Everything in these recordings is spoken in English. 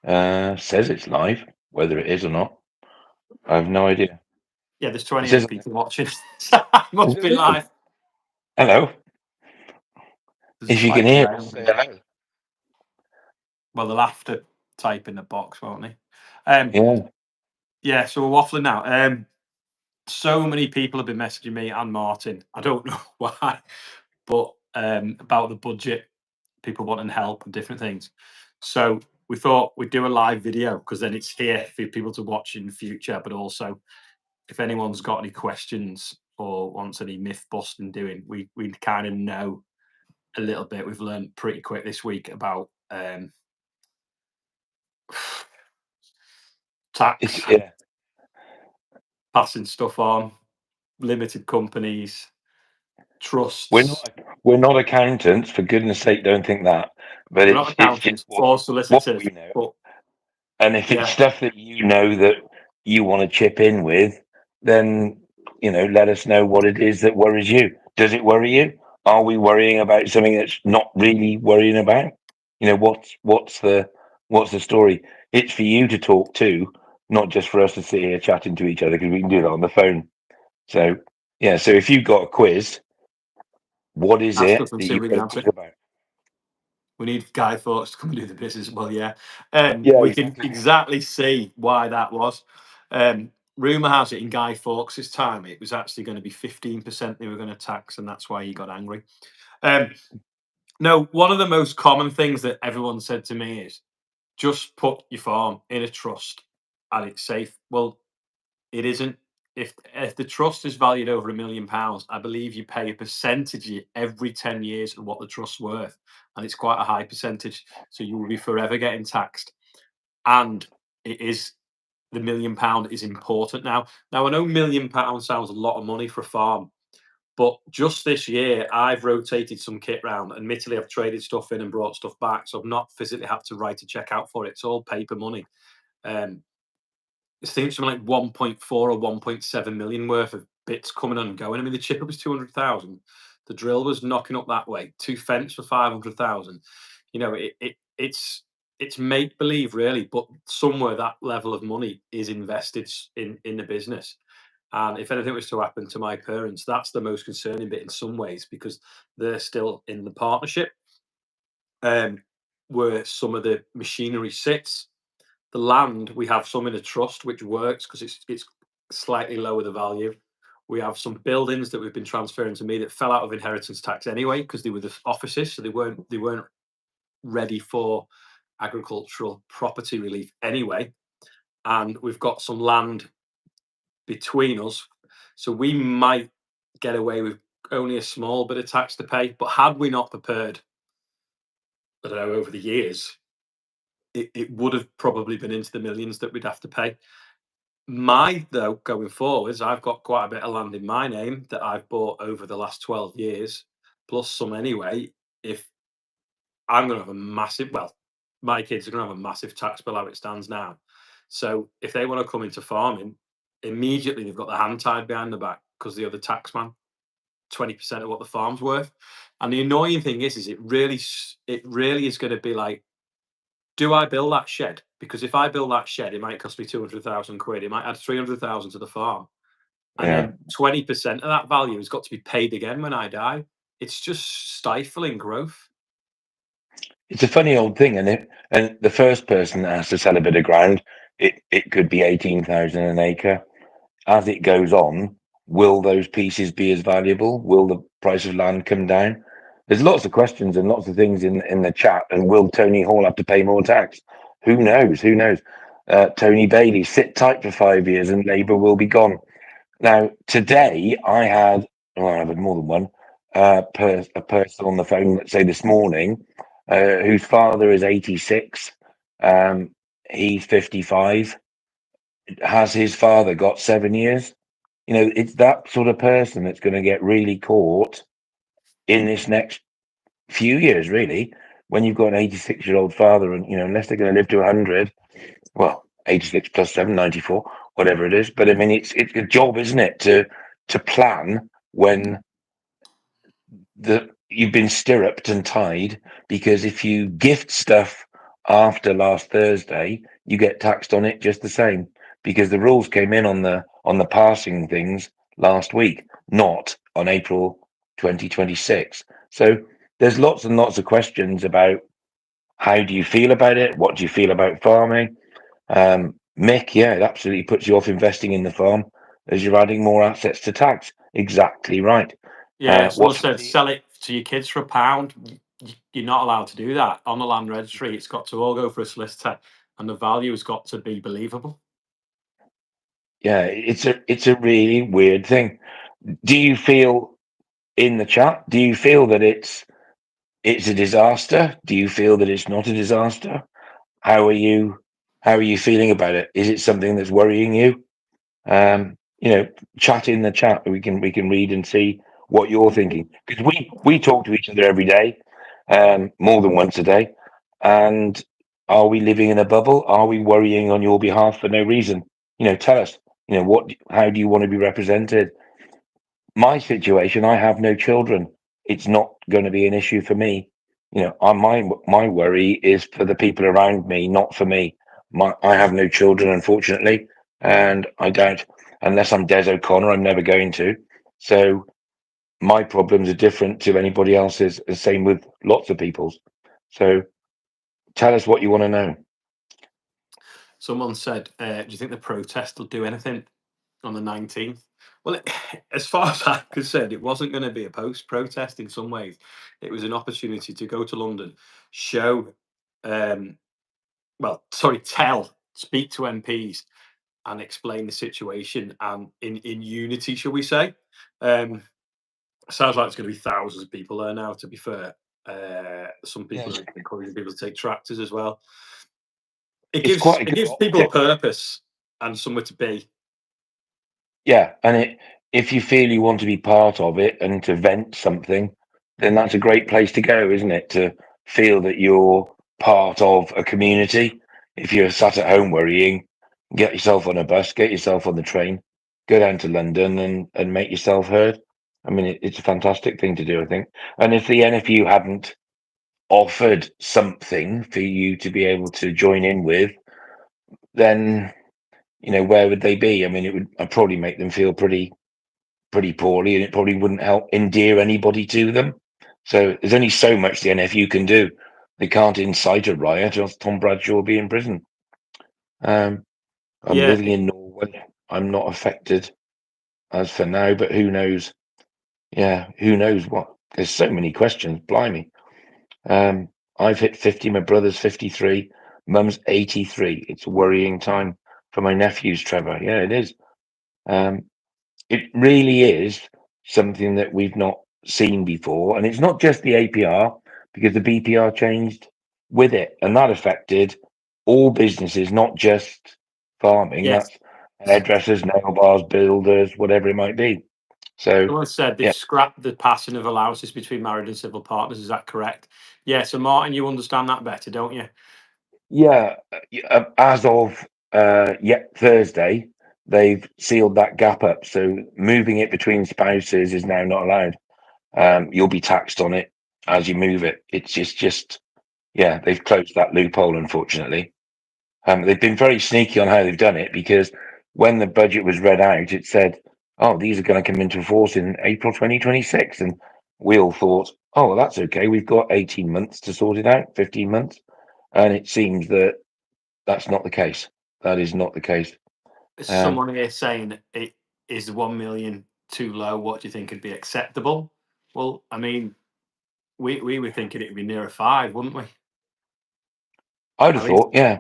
Says it's live. Whether it is or not, I have no idea. Yeah, there's It says 28 people watching. So it must be live. hello. There's If you can like hear us, say around. hello. Well, they'll have to type in the box, won't they? Yeah. Yeah, so we're waffling now. So many people have been messaging me and Martin. I don't know why, but about the budget, people wanting help and different things. So we thought we'd do a live video because then it's here for people to watch in the future. But also, if anyone's got any questions or wants any myth busting doing, we kind of know a little bit. We've learned pretty quick this week about tax, Yeah. passing stuff on, limited companies, We're trusts. not we're not accountants, for goodness sake, don't think that. But We're not it's just accountants or what solicitors, we know. but And if it's yeah, stuff that you know that you want to chip in with, then let us know what it is that worries you. Does it worry you? Are we worrying about something that's not really worrying about? What's the story? It's for you to talk to, not just for us to sit here chatting to each other, because we can do that on the phone. So yeah, so if you've got a quiz, what is ask it us and that see if you've we got can to answer quiz it. about? We need Guy Fawkes to come and do the business. Well, yeah, Yeah, we can exactly. exactly see why that was. Rumor has it in Guy Fawkes' time, it was actually going to be 15% they were going to tax, and that's why he got angry. No, one of the most common things that everyone said to me is just put your farm in a trust and it's safe. Well, it isn't. If the trust is valued over £1 million, I believe you pay a percentage every 10 years of what the trust's worth, and it's quite a high percentage. So you will be forever getting taxed. And it is the £1 million is important now. Now I know £1 million sounds a lot of money for a farm, but just this year I've rotated some kit round. Admittedly, I've traded stuff in and brought stuff back, so I've not physically had to write a check out for it. It's all paper money. Um, I think something like 1.4 or 1.7 million worth of bits coming and going. I mean, the chipper was 200,000. The drill was knocking up that way. Two fence for 500,000. It's make believe really, but somewhere that level of money is invested in the business. And if anything was to happen to my parents, that's the most concerning bit in some ways because they're still in the partnership, um, where some of the machinery sits. The land, we have some in a trust which works because it's slightly lower the value. We have some buildings that we've been transferring to me that fell out of inheritance tax anyway because they were the offices, so they weren't ready for agricultural property relief anyway. And we've got some land between us, so we might get away with only a small bit of tax to pay. But had we not prepared, I don't know, over the years, it would have probably been into the millions that we'd have to pay. Though, going forwards, I've got quite a bit of land in my name that I've bought over the last 12 years, plus some anyway. If I'm going to have a massive, well, my kids are going to have a massive tax bill how it stands now. So if they want to come into farming, immediately they've got their hand tied behind the back because the other tax man 20% of what the farm's worth. And the annoying thing is it really is going to be like, do I build that shed? Because if I build that shed, it might cost me 200,000 quid. It might add 300,000 to the farm. And Yeah. then 20% of that value has got to be paid again when I die. It's just stifling growth. It's a funny old thing, and the first person that has to sell a bit of ground, it could be 18,000 an acre. As it goes on, will those pieces be as valuable? Will the price of land come down? There's lots of questions and lots of things in the chat. And will Tony Hall have to pay more tax? Who knows? Who knows? Tony Bailey, sit tight for 5 years and Labour will be gone. Now, today I had, well, I had more than one, a person on the phone, let's say this morning, whose father is 86. He's 55. Has his father got 7 years? It's that sort of person that's going to get really caught in this next few years, really, when you've got an 86-year-old father, and unless they're going to live to 100, well, 86 plus 7, 94, whatever it is. But I mean, it's a job, isn't it, to plan when you've been stirruped and tied, because if you gift stuff after last Thursday, you get taxed on it just the same because the rules came in on the passing things last week, not on April 2026. So there's lots and lots of questions about how do you feel about it? What do you feel about farming? Mick, yeah, it absolutely puts you off investing in the farm as you're adding more assets to tax. Exactly right. Yeah, someone What's said sell it to your kids for £1. You're not allowed to do that on the land registry. It's got to all go for a solicitor, and the value has got to be believable. Yeah, it's a really weird thing. Do you feel in the chat? Do you feel that it's a disaster? Do you feel that it's not a disaster? How are you how are you feeling about it? Is it something that's worrying you? You know, chat in the chat. We can read and see what you're thinking because we talk to each other every day, more than once a day. And are we living in a bubble? Are we worrying on your behalf for no reason? You know, tell us. You know, how do you want to be represented? My situation, I have no children. It's not going to be an issue for me. You know, my worry is for the people around me, not for me. I have no children, unfortunately, and I don't, unless I'm Des O'Connor, I'm never going to. So my problems are different to anybody else's, and same with lots of people's. So tell us what you want to know. Someone said, "Do you think the protest will do anything on the 19th?" Well, as far as I'm concerned, it wasn't going to be a post-protest in some ways. It was an opportunity to go to London, show, speak to MPs and explain the situation and in unity, shall we say. Um, Sounds like it's going to be thousands of people there now, to be fair. Some Yeah, people are encouraging people to take tractors as well. It it's gives quite a it good gives people a optic. purpose and somewhere to be. Yeah, and if you feel you want to be part of it and to vent something, then that's a great place to go, isn't it? To feel that you're part of a community. If you're sat at home worrying, get yourself on a bus, get yourself on the train, go down to London and make yourself heard. I mean, it's a fantastic thing to do, I think. And if the NFU hadn't offered something for you to be able to join in with, then, you know, where would they be? I mean, it would I'd probably make them feel pretty poorly, and it probably wouldn't help endear anybody to them. So there's only so much the NFU can do. They can't incite a riot, or else Tom Bradshaw will be in prison. Um, I'm Yeah, living in Norway. I'm not affected as for now, but who knows? Yeah, who knows what? There's so many questions. Blimey. Um, I've hit 50. My brother's 53. Mum's 83. It's a worrying time for my nephews, Trevor. Yeah, it is. Um, It really is something that we've not seen before. And it's not just the APR, because the BPR changed with it. And that affected all businesses, not just farming. yes. That's hairdressers, nail bars, builders, whatever it might be. So, Someone said they've yeah. scrapped the passing of allowances between married and civil partners. Is that correct? Yeah. So Martin, you understand that better, don't you? Yeah. As of yeah, Thursday, they've sealed that gap up. So moving it between spouses is now not allowed. You'll be taxed on it as you move it. It's just yeah, they've closed that loophole, unfortunately. They've been very sneaky on how they've done it because when the budget was read out, it said, "Oh, these are going to come into force in April 2026," and we all thought, "Oh, well, that's okay. We've got 18 months to sort it out, 15 months," and it seems that that's not the case. That is not the case. Um, Someone here saying it is 1 million too low. What do you think would be acceptable? Well, I mean, we were thinking it'd be nearer five, wouldn't we? I'd At have least. thought, yeah,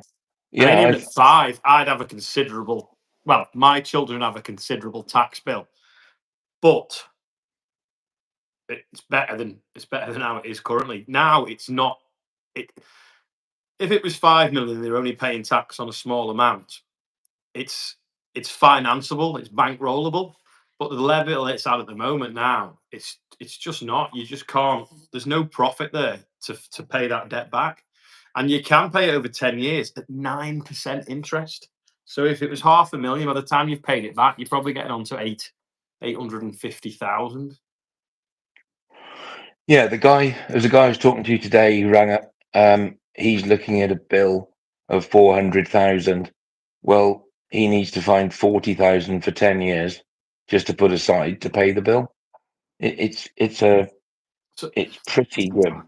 I mean, yeah, even at five, I'd have a considerable. Well, my children have a considerable tax bill, but it's better than how it is currently. Now it's not. It If it was 5 million, they're only paying tax on a small amount. It's it's financeable, it's bankrollable, but the level it's at the moment now, it's just not. You just can't. There's no profit there to pay that debt back, and you can pay it over 10 years at 9% interest. So if it was 500,000, by the time you've paid it back, you're probably getting on to 850,000. yeah. There's a guy I was talking to today who rang up. he's looking at a bill of 400,000. Well, he needs to find 40,000 for 10 years just to put aside to pay the bill. So It's pretty grim.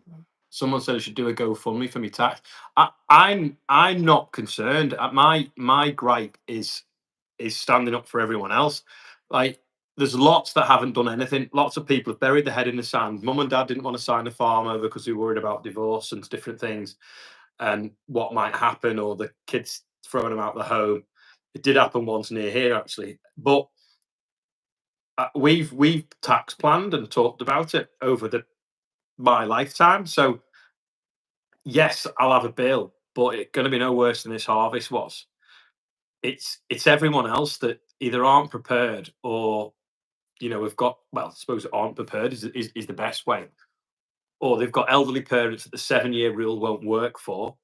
someone said I should do a GoFundMe for me tax. I'm not concerned. My gripe is standing up for everyone else. Like, there's lots that haven't done anything. Lots of people have buried their head in the sand. Mum and dad didn't want to sign a farm over because they were worried about divorce and different things and what might happen, or the kids throwing them out the home. It did happen once near here, actually. But we've tax planned and talked about it over the my lifetime. So yes, I'll have a bill, but it's going to be no worse than this harvest was. It's everyone else that either aren't prepared, or have got, well, I suppose aren't prepared is the best way, or they've got elderly parents that the 7-year rule won't work for.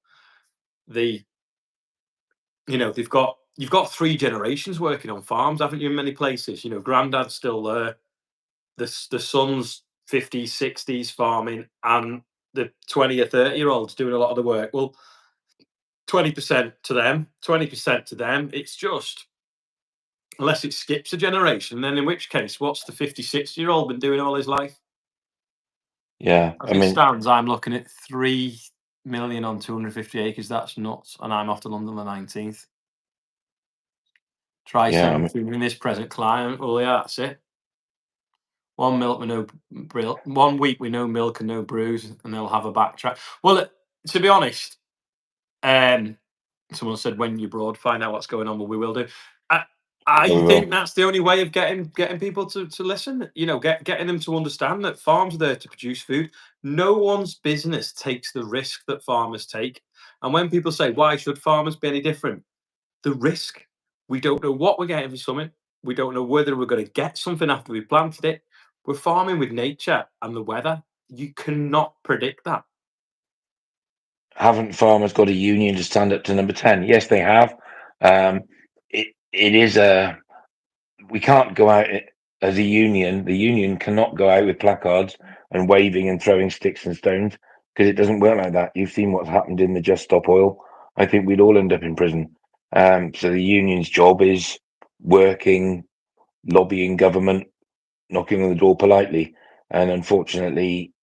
The they've got you've got 3 generations working on farms, haven't you? In many places, granddad's still there, the son's 50s, 60s farming, and the 20 or 30-year-olds doing a lot of the work. Well, 20% to them, 20% to them. It's just, unless it skips a generation, then in which case, what's the 50, 60-year-old been doing all his life? Yeah, As I it mean, stands, I'm looking at 3 million on 250 acres. That's nuts. And I'm off to London the 19th. Try yeah, I saying mean, food in this present climate. Well, yeah, that's it. One milk with no brill. 1 week with no milk and no brews, and they'll have a backtrack. Well, to be honest, um, someone said when you're abroad, find out what's going on. Well, we will do. I, yeah, I we think will. that's the only way of getting people to listen. Getting them to understand that farms are there to produce food. No one's business takes the risk that farmers take. And when people say, "Why should farmers be any different?" The risk. We don't know what we're getting for something. We don't know whether we're going to get something after we planted it. We're farming with nature and the weather. You cannot predict that. Haven't farmers got a union to stand up to number 10? Yes, they have. Um, it is a we can't go out as a union. The union cannot go out with placards and waving and throwing sticks and stones because it doesn't work like that. You've seen what's happened in the Just Stop Oil. I think we'd all end up in prison. So the union's job is working, lobbying government, knocking on the door politely. And unfortunately,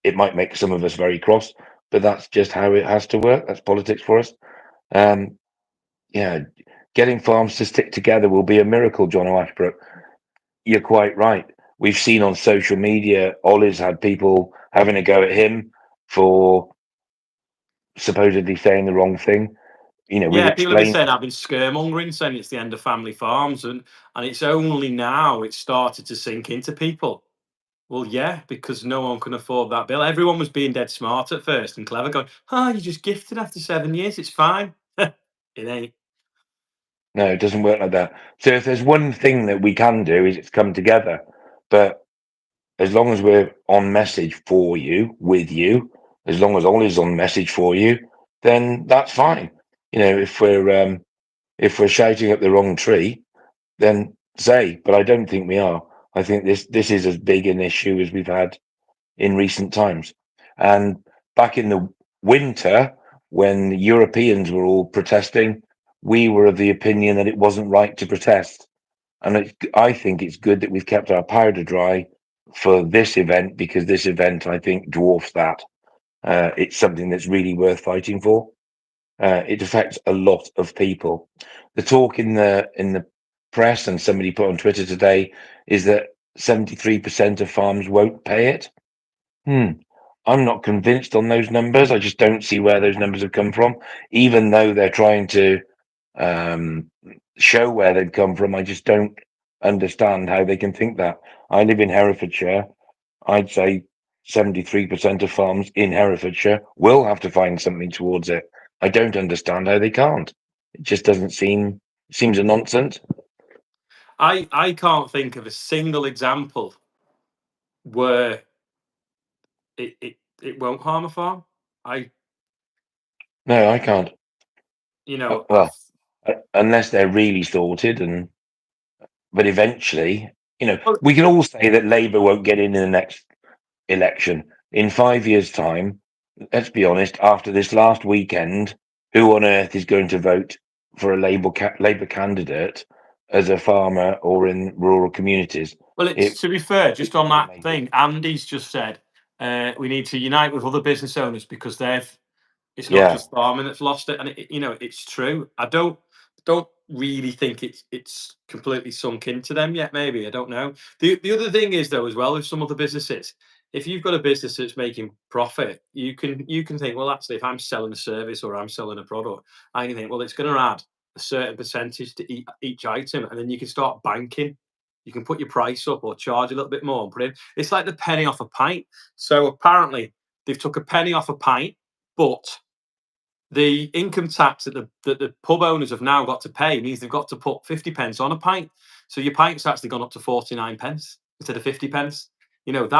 it might make some of us very cross, but that's just how it has to work. That's politics for us. Um, yeah, getting farms to stick together will be a miracle, John Ashbrook. You're quite right. We've seen on social media, Ollie's had people having a go at him for supposedly saying the wrong thing. We've Yeah, people have been explained. saying I've been scaremongering, saying it's the end of family farms, and it's only now it's started to sink into people. Well, yeah, because no one can afford that bill. Everyone was being dead smart at first and clever, going, "Oh, you just gifted after 7 years. It's fine." It ain't. No, it doesn't work like that. So if there's one thing that we can do is it's come together. But as long as we're on message for you, with you, as long as Ollie's on message for you, then that's fine. If we're shouting up the wrong tree, then say. But I don't think we are. I think this is as big an issue as we've had in recent times. And back in the winter, when the Europeans were all protesting, we were of the opinion that it wasn't right to protest. And I think it's good that we've kept our powder dry for this event because this event, I think, dwarfs that. It's something that's really worth fighting for. It affects a lot of people. The talk in the press and somebody put on Twitter today is that 73% of farms won't pay it. Hmm. I'm not convinced on those numbers. I just don't see where those numbers have come from, even though they're trying to um, show where they've come from. I just don't understand how they can think that. I live in Herefordshire. I'd say 73% of farms in Herefordshire will have to find something towards it. I don't understand how they can't. It just doesn't seems a nonsense. I can't think of a single example where it won't harm a farm. I No, I can't. you know Well, unless they're really sorted and but eventually, well, we can all say that Labour won't get in the next election. In 5 years' time, let's be honest, after this last weekend, who on earth is going to vote for a Labour candidate as a farmer or in rural communities? Well, It it's to be fair, just it's on that amazing. thing, Andy's just said we need to unite with other business owners because they've it's not Yeah, just farming that's lost it, and it's true. I don't really think it's completely sunk into them yet. Maybe I don't know. The other thing is though, as well, with some other businesses, if you've got a business that's making profit, you can think, well, actually, if I'm selling a service or I'm selling a product, I can think, well, it's going to add a certain percentage to each item, and then you can start banking. You can put your price up or charge a little bit more and put in. It's like the penny off a pint. So apparently, they've took a penny off a pint, but the income tax that the pub owners have now got to pay means they've got to put 50 pence on a pint. So your pint's actually gone up to 49 pence instead of 50 pence.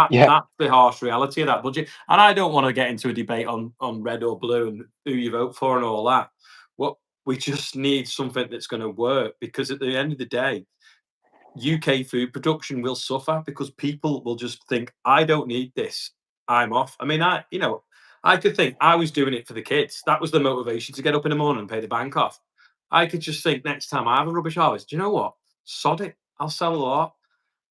yeah, That's the harsh reality of that budget. And I don't want to get into a debate on red or blue and who you vote for and all that. What we just need something that's going to work, because at the end of the day, UK food production will suffer because people will just think, I don't need this. I'm off. I mean, I could think I was doing it for the kids. That was the motivation to get up in the morning and pay the bank off. I could just think next time I have a rubbish harvest, do you know what? Sod it. I'll sell a lot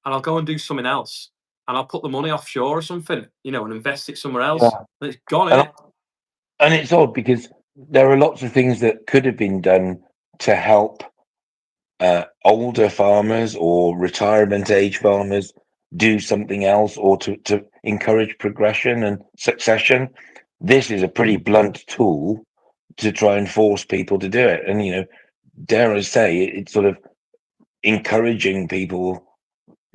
and I'll go and do something else. And I'll put the money offshore or something, and invest it somewhere else. yeah. And it's gone, And innit? and it's odd because there are lots of things that could have been done to help older farmers or retirement age farmers do something else or to encourage progression and succession. This is a pretty blunt tool to try and force people to do it. And, dare I say, it's sort of encouraging people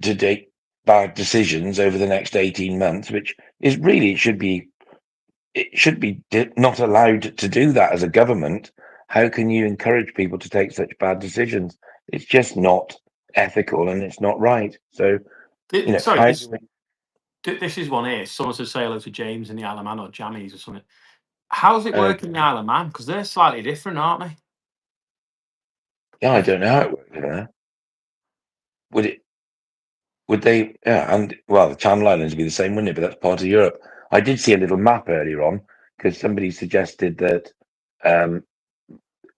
to take bad decisions over the next 18 months, which is really, it should be not allowed to do that as a government. How can you encourage people to take such bad decisions? It's just not ethical and it's not right. So, Sorry, how do this we? this is one here. Someone says say hello to James in the Isle of Man or Jammies or something. How's it work in the Okay, Isle of Man? Because they're slightly different, aren't they? yeah, I If don't know how it works there. Would it? Would they? Yeah, and well, the Channel Islands would be the same, wouldn't it? But that's part of Europe. I did see a little map earlier on because somebody suggested that um,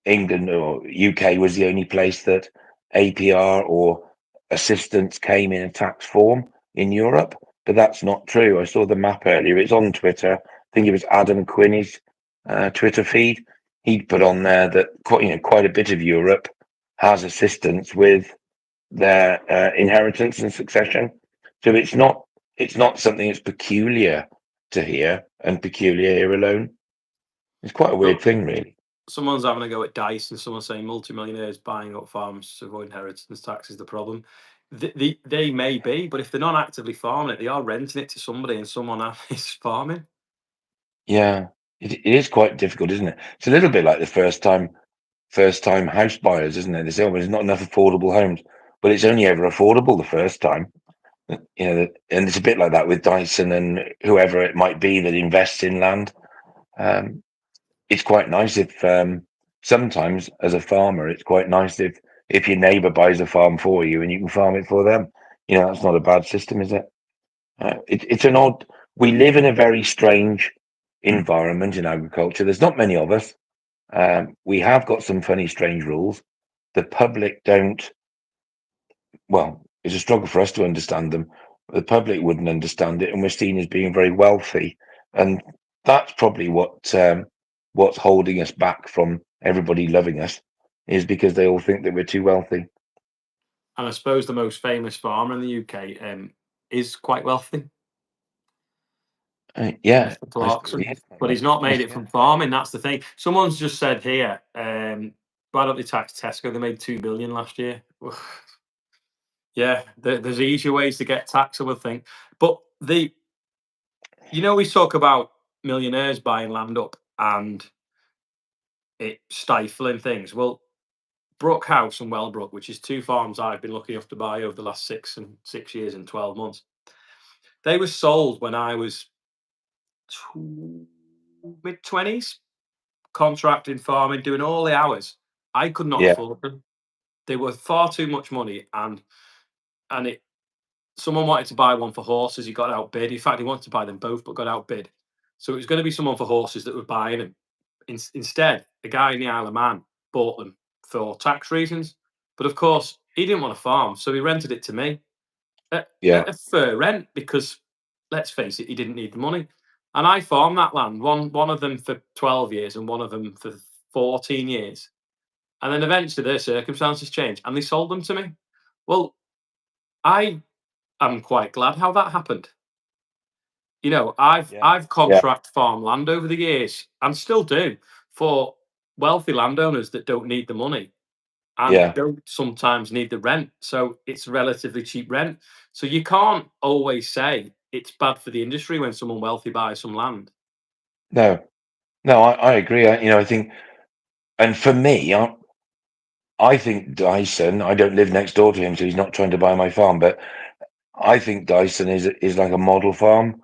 England or UK was the only place that APR or assistance came in a tax form in Europe, but that's not true. I saw the map earlier. It's on Twitter. I think it was Adam Quinney's Twitter feed. He'd put on there that quite a bit of Europe has assistance with their inheritance and succession. So it's not something that's peculiar to here and peculiar here alone. It's quite a weird so, thing, really. someone's having a go at dice, and someone's saying multimillionaires buying up farms to avoid inheritance tax is the problem. They may be, but if they're not actively farming it, they are renting it to somebody, and someone else is farming. Yeah, it is quite difficult, isn't it? It's a little bit like the first time house buyers, isn't it? They say, "Oh, there's not enough affordable homes," but it's only ever affordable the first time. And it's a bit like that with Dyson and whoever it might be that invests in land. Um, it's quite nice if sometimes as a farmer, it's quite nice if your neighbour buys a farm for you and you can farm it for them. That's not a bad system, is it? It's an odd. We live in a very strange environment in agriculture. There's not many of us. We have got some funny, strange rules. The public don't. Well, it's a struggle for us to understand them. The public wouldn't understand it, and we're seen as being very wealthy, and that's probably what's holding us back from everybody loving us, is because they all think that we're too wealthy. And I suppose the most famous farmer in the UK is quite wealthy, Yeah, Mr. I suppose he Clarkson, is quite but he's wealthy. not made Yes, it yeah. from farming. That's the thing. Someone's just said here, why don't they tax Tesco? They made 2 billion last year. Yeah, there's easier ways to get tax, I would think. But we talk about millionaires buying land up and it stifling things. Well, Brook House and Wellbrook, which is two farms I've been lucky enough to buy over the last 6 years and 12 months, they were sold when I was mid 20s, contracting, farming, doing all the hours. I could not Yeah, afford them. They were far too much money, and it. Someone wanted to buy one for horses. He got outbid. In fact, he wanted to buy them both, but got outbid. So it was going to be someone for horses that were buying them. Instead, a guy in the Isle of Man bought them for tax reasons. But of course, he didn't want to farm, so he rented it to me Yeah, at a fair rent because, let's face it, he didn't need the money. And I farmed that land, one of them for 12 years and one of them for 14 years. And then eventually their circumstances changed and they sold them to me. Well, I am quite glad how that happened. You know, yeah, I've yeah, contract farmland over the years and still do for wealthy landowners that don't need the money and yeah. don't sometimes need the rent. So it's relatively cheap rent. So you can't always say it's bad for the industry when someone wealthy buys some land. No, no, I agree. I think, and for me, I think Dyson. I don't live next door to him, so he's not trying to buy my farm. But I think Dyson is like a model farm.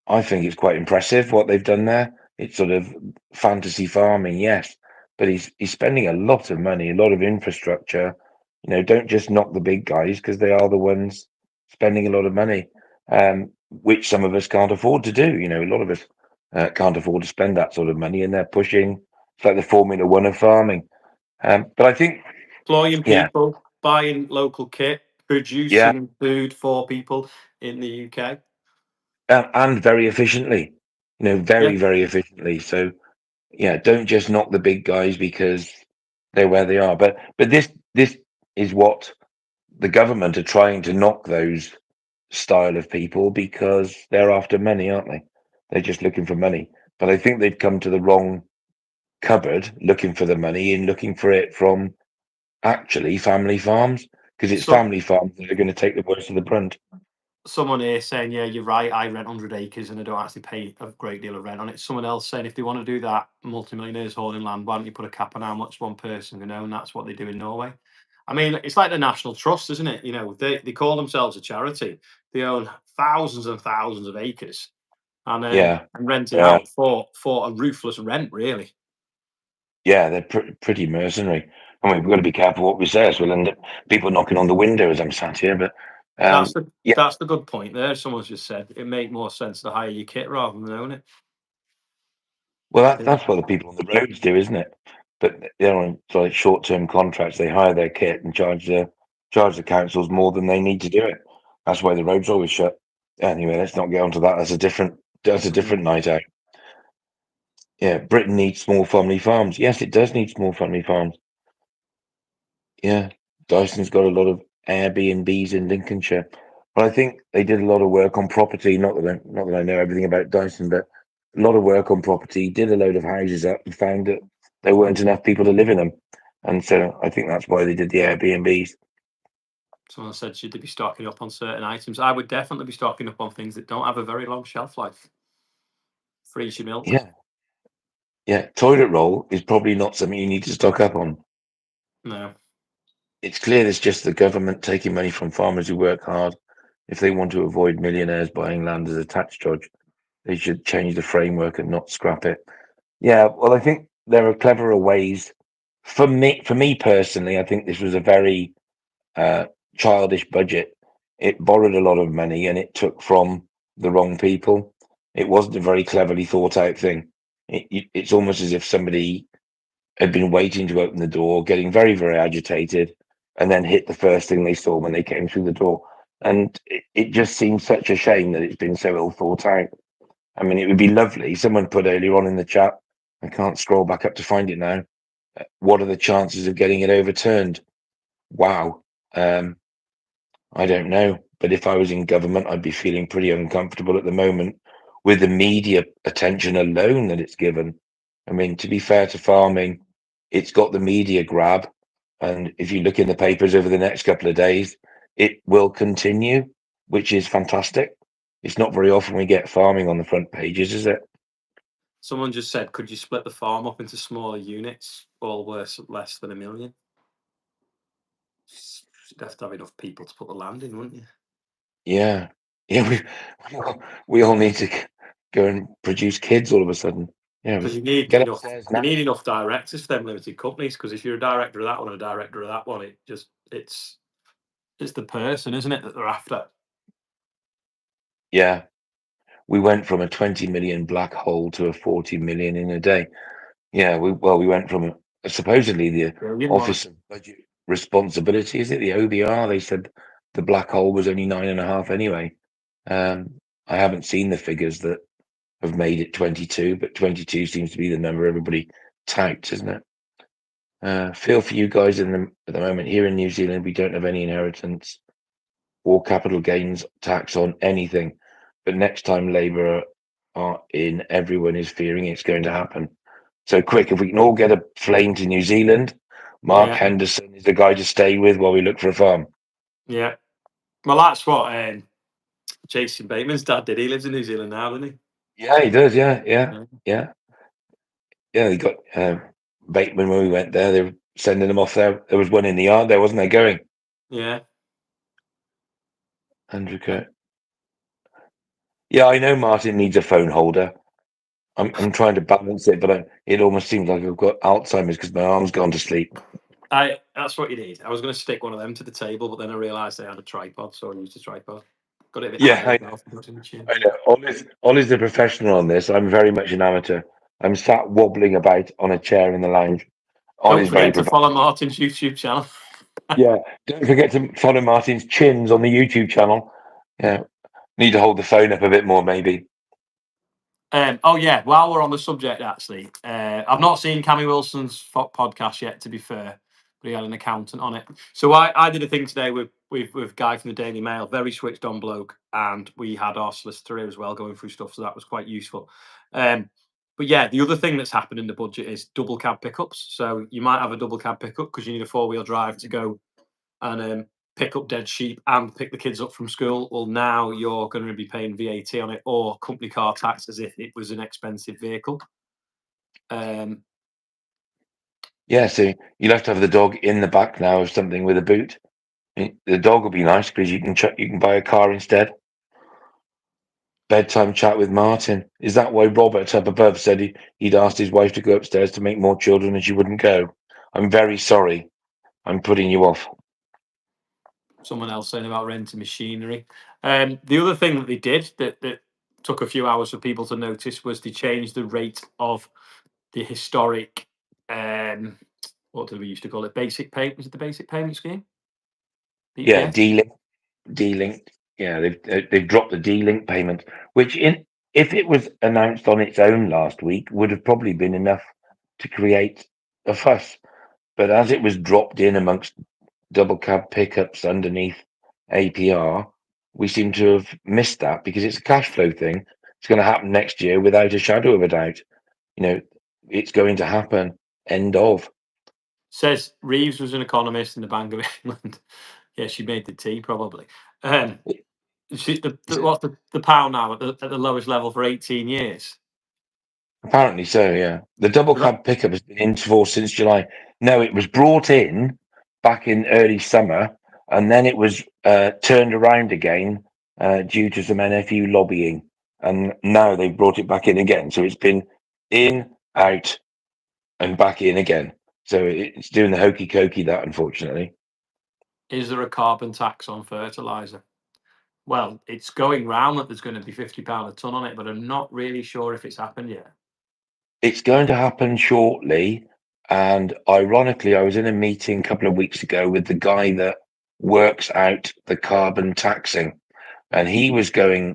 I think it's quite impressive what they've done there. It's sort of fantasy farming, yes, but he's spending a lot of money, a lot of infrastructure. Don't just knock the big guys because they are the ones spending a lot of money, which some of us can't afford to do. A lot of us can't afford to spend that sort of money, and they're pushing. It's like the Formula One of farming. But I think, Employing yeah, people, buying local kit, yeah, producing food for people in the UK. and very efficiently. Yeah. Very, very efficiently. So yeah, don't just knock the big guys because they're where they are. But this is what the government are trying to knock those style of people because they're after money, aren't they? They're just looking for money. But I think they've come to the wrong cupboard looking for the money and looking for it from actually family farms because it's So family farms that are going to take the worst of the brunt. someone here saying, "Yeah, you're right. I rent 100 acres and I don't actually pay a great deal of rent on it." Someone else saying, "If they want to do that, multimillionaires holding land, why don't you put a cap on how much one person can own?" That's what they do in Norway. I mean, it's like the National Trust, isn't it? You know, they call themselves a charity. They own thousands and thousands of acres Yeah, and rent it yeah, out for a ruthless rent, really. yeah. They're pretty mercenary. I mean, we've got to be careful what we say, as we'll end up people knocking on the window as I'm sat here. But That's um, the yeah, that's the good point there. Someone's just said it make more sense to hire your kit rather than own it. well, that's Yeah. that's what the people on the roads do, isn't it? But they're on like short-term contracts. They hire their kit and charge the councils more than they need to do it. That's why the roads always shut. Anyway, let's not get onto that. That's a different Mhm. night out. Yeah, Britain needs small family farms. Yes, it does need small family farms. Yeah, Dyson's got a lot of Airbnbs in Lincolnshire, but I think they did a lot of work on property. Not that I know everything about Dyson, but a lot of work on property. Did a load of houses up and found that there weren't enough people to live in them, and so I think that's why they did the Airbnbs. Someone said, should they be stocking up on certain items? I would definitely be stocking up on things that don't have a very long shelf life. Freeze your milk. Yeah, yeah. Toilet roll is probably not something you need to stock up on. No. It's clear there's just the government taking money from farmers who work hard. If they want to avoid millionaires buying land as a tax dodge, they should change the framework and not scrap it. Yeah, well, I think there are cleverer ways. For me personally, I think this was a very uh, childish budget. It borrowed a lot of money and it took from the wrong people. It wasn't a very cleverly thought out thing. It's almost as if somebody had been waiting to open the door, getting very, very agitated, and then hit the first thing they saw when they came through the door. And it just seems such a shame that it's been so ill thought out. I mean, it would be lovely. Someone put earlier on in the chat, I can't scroll back up to find it now. What are the chances of getting it overturned? Wow. Um, I don't know. But if I was in government, I'd be feeling pretty uncomfortable at the moment with the media attention alone that it's given. I mean, to be fair to farming, it's got the media grab. And if you look in the papers over the next couple of days, it will continue, which is fantastic. It's not very often we get farming on the front pages, is it? Someone just said, could you split the farm up into smaller units, all worth less than 1 million? You'd have to have enough people to put the land in, wouldn't you? Yeah. Yeah, we all need to go and produce kids all of a sudden. Yeah, Because get upstairs you now. need enough directors for them limited companies. Because if you're a director of that one and a director of that one, it's the person, isn't it, that they're after? Yeah. we went from a 20 million black hole to a 40 million in a day. Yeah, we went from supposedly the Brilliant one. Office of Budget Responsibility, is it the OBR? They said the black hole was only 9.5 anyway. I haven't seen the figures that have made it 22, but 22 seems to be the number everybody touts, isn't it? Feel for you guys at the moment here in New Zealand, we don't have any inheritance or capital gains tax on anything. But next time Labour are in, everyone is fearing it's going to happen. So quick, if we can all get a plane to New Zealand, Mark Yeah, Henderson is the guy to stay with while we look for a farm. yeah. Well, that's what Jason Bateman's dad did. He lives in New Zealand now, doesn't Yeah, he does. Yeah, he? yeah, Yeah. yeah, yeah. He got Bateman when we went there. They were sending them off there. There was one in the yard there, wasn't there? Going Yeah. Andrew Kurt. Yeah, I know Martin needs a phone holder. I'm trying to balance it, but it almost seems like I've got Alzheimer's because my arm's gone to sleep. That's what you need. I was going to stick one of them to the table, but then I realised I had a tripod, so I used a tripod. Got it a bit Yeah, higher I as know. well for putting the chin. I know. Ollie's the professional on this. I'm very much an amateur. I'm sat wobbling about on a chair in the lounge. Don't Ollie's very forget to follow professional. Martin's YouTube channel. Yeah. Don't forget to follow Martin's chins on the YouTube channel. Yeah. Need to hold the phone up a bit more, maybe. Oh yeah, while we're on the subject, actually, I've not seen Cammy Wilson's podcast yet. To be fair, but he had an accountant on it. So I did a thing today with Guy from the Daily Mail, very switched on bloke, and we had our solicitor here as well going through stuff, so that was quite useful. But yeah, the other thing that's happened in the budget is double cab pickups. So you might have a double cab pickup because you need a 4-wheel drive to go and pick up dead sheep and pick the kids up from school. Well, now you're going to be paying VAT on it or company car tax as if it was an expensive vehicle. Yeah, so you'll have to have the dog in the back now of something with a boot. The dog will be nice because you can buy a car instead. Bedtime chat with Martin. Is that why Robert up above said he'd asked his wife to go upstairs to make more children and she wouldn't go? I'm very sorry. I'm putting you off. Someone else saying about renting machinery. The other thing that they did that took a few hours for people to notice was they changed the rate of the historic, what did we used to call it? Basic payment. Was it the basic payment scheme? Yeah, BPS? D-Link. Yeah, they've dropped the D-Link payment, which if it was announced on its own last week, would have probably been enough to create a fuss. But as it was dropped in amongst double cab pickups underneath APR, we seem to have missed that because it's a cash flow thing. It's going to happen next year without a shadow of a doubt. You know, it's going to happen. End of. Says Reeves was an economist in the Bank of England. Yeah, she made the tea probably. What's the pound now at the lowest level for 18 years? Apparently so, yeah. The double So that, cab pickup has been in force since July. No, it was brought in back in early summer, and then it was turned around again due to some NFU lobbying, and now they've brought it back in again. So it's been in, out, and back in again. So it's doing the hokey cokey that, unfortunately. is there a carbon tax on fertilizer? Well, it's going round that there's going to be £50 a ton on it, but I'm not really sure if it's happened yet. It's going to happen shortly. And ironically, I was in a meeting a couple of weeks ago with the guy that works out the carbon taxing. And he was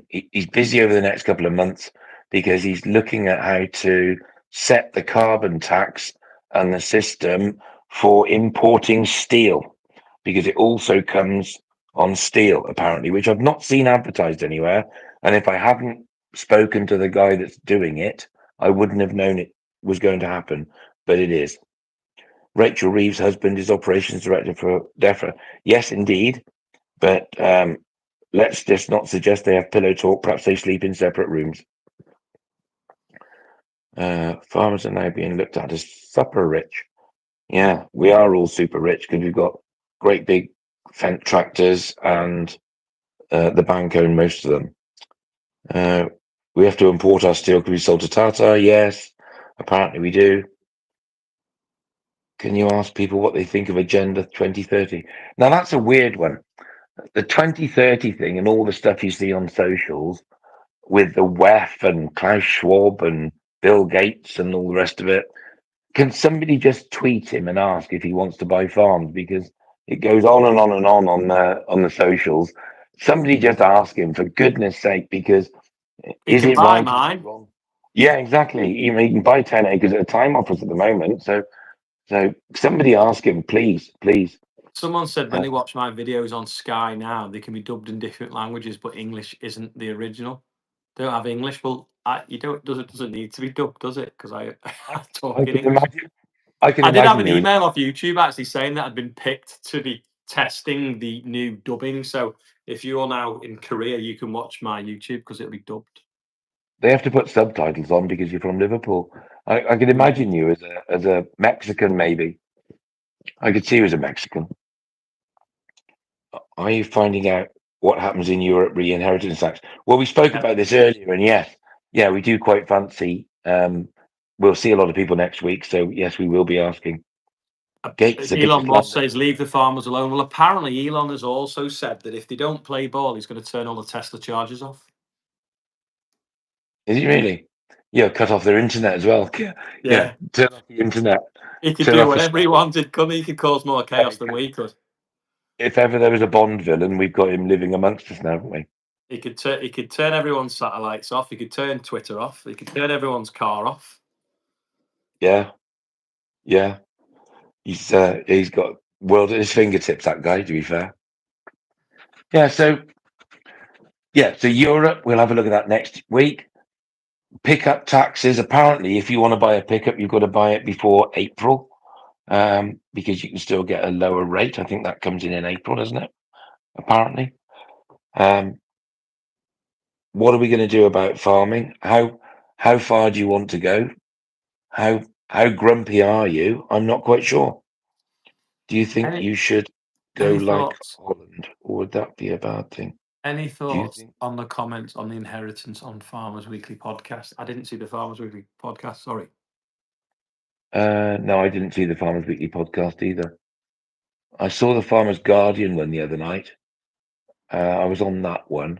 he's busy over the next couple of months because he's looking at how to set the carbon tax and the system for importing steel, because it also comes on steel, apparently, which I've not seen advertised anywhere. And if I hadn't spoken to the guy that's doing it, I wouldn't have known it was going to happen, but it is. Rachel Reeves' husband is operations director for DEFRA. Yes, indeed. But let's just not suggest they have pillow talk. Perhaps they sleep in separate rooms. Farmers are now being looked at as super rich. Yeah, we are all super rich because we've got great big Fendt tractors and the bank own most of them. We have to import our steel because we sold to Tata. Yes, apparently we do. Can you ask people what they think of Agenda 2030? Now, that's a weird one. The 2030 thing and all the stuff you see on socials with the WEF and Klaus Schwab and Bill Gates and all the rest of it. Can somebody just tweet him and ask if he wants to buy farms? Because it goes on and on and on the socials. Somebody just ask him for goodness sake, because He is can it buy right? Is it mine. wrong? Yeah, exactly. You can buy 10 acres at a time off us at the moment. So somebody ask him, please, please. Someone said when Uh, they watch my videos on Sky now, they can be dubbed in different languages, but English isn't the original. They don't have English. Well, you don't. Doesn't need to be dubbed, does it? Because I, I I talk in can English. imagine. I can I did have imagine an you as email off YouTube actually saying that I'd been picked to be testing the new dubbing. So if you're now in Korea, you can watch my YouTube because it'll be dubbed. they have to put subtitles on because you're from Liverpool. I can Mm. imagine you as a Mexican, maybe. I could see you as a Mexican. Are you finding out what happens in Europe re inheritance tax? Well, we spoke Yeah. about this earlier, and yes, yeah, we do quite fancy. We'll see a lot of people next week, so yes, we will be asking. Gates, a bit Elon of Musk London. says leave the farmers alone. Well, apparently Elon has also said that if they don't play ball, he's going to turn all the Tesla chargers off. Is he really? Yeah, cut off their internet as well. Yeah, yeah, Yeah, turn off the internet, he could turn do off the whatever he Starlink. wanted. Couldn't he? He could cause more Yeah, chaos than we could. if ever there was a Bond villain, we've got him living amongst us now, haven't we? He could turn everyone's satellites off. He could turn Twitter off. He could turn everyone's car off. Yeah, yeah. He's got world at his fingertips. That guy, to be fair. Yeah. So Europe, we'll have a look at that next week. Pickup taxes. Apparently, if you want to buy a pickup, you've got to buy it before April, because you can still get a lower rate. I think that comes in April, doesn't it? Apparently. Um, what are we going to do about farming? How far do you want to go? How grumpy are you? I'm not quite sure. Do you think Any you should go any like thoughts? Holland, or would that be a bad thing? Any Do you thoughts think? on the comments on the inheritance on Farmers Weekly podcast? I didn't see the Farmers Weekly podcast. Sorry. No, I didn't see the Farmers Weekly podcast either. I saw the Farmers Guardian one the other night. I was on that one.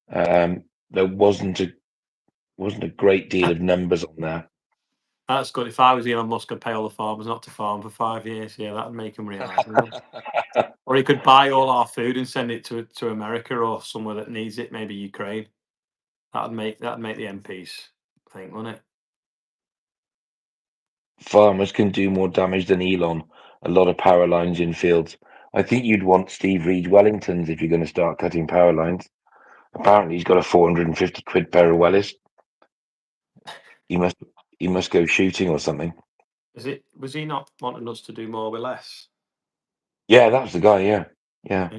There wasn't a great deal of numbers on there. That's good. If I was Elon Musk, I'd pay all the farmers not to farm for 5 years. Yeah, that'd make him realise. Or he could buy all our food and send it to America or somewhere that needs it, maybe Ukraine. That'd make the MPs think, wouldn't it? Farmers can do more damage than Elon. A lot of power lines in fields. I think you'd want Steve Reed Wellingtons if you're going to start cutting power lines. Apparently, he's got a 450 quid pair of wellies. He must he must go shooting or something. Was he not wanting us to do more with less? Yeah, that was the guy. Yeah, yeah. Yeah.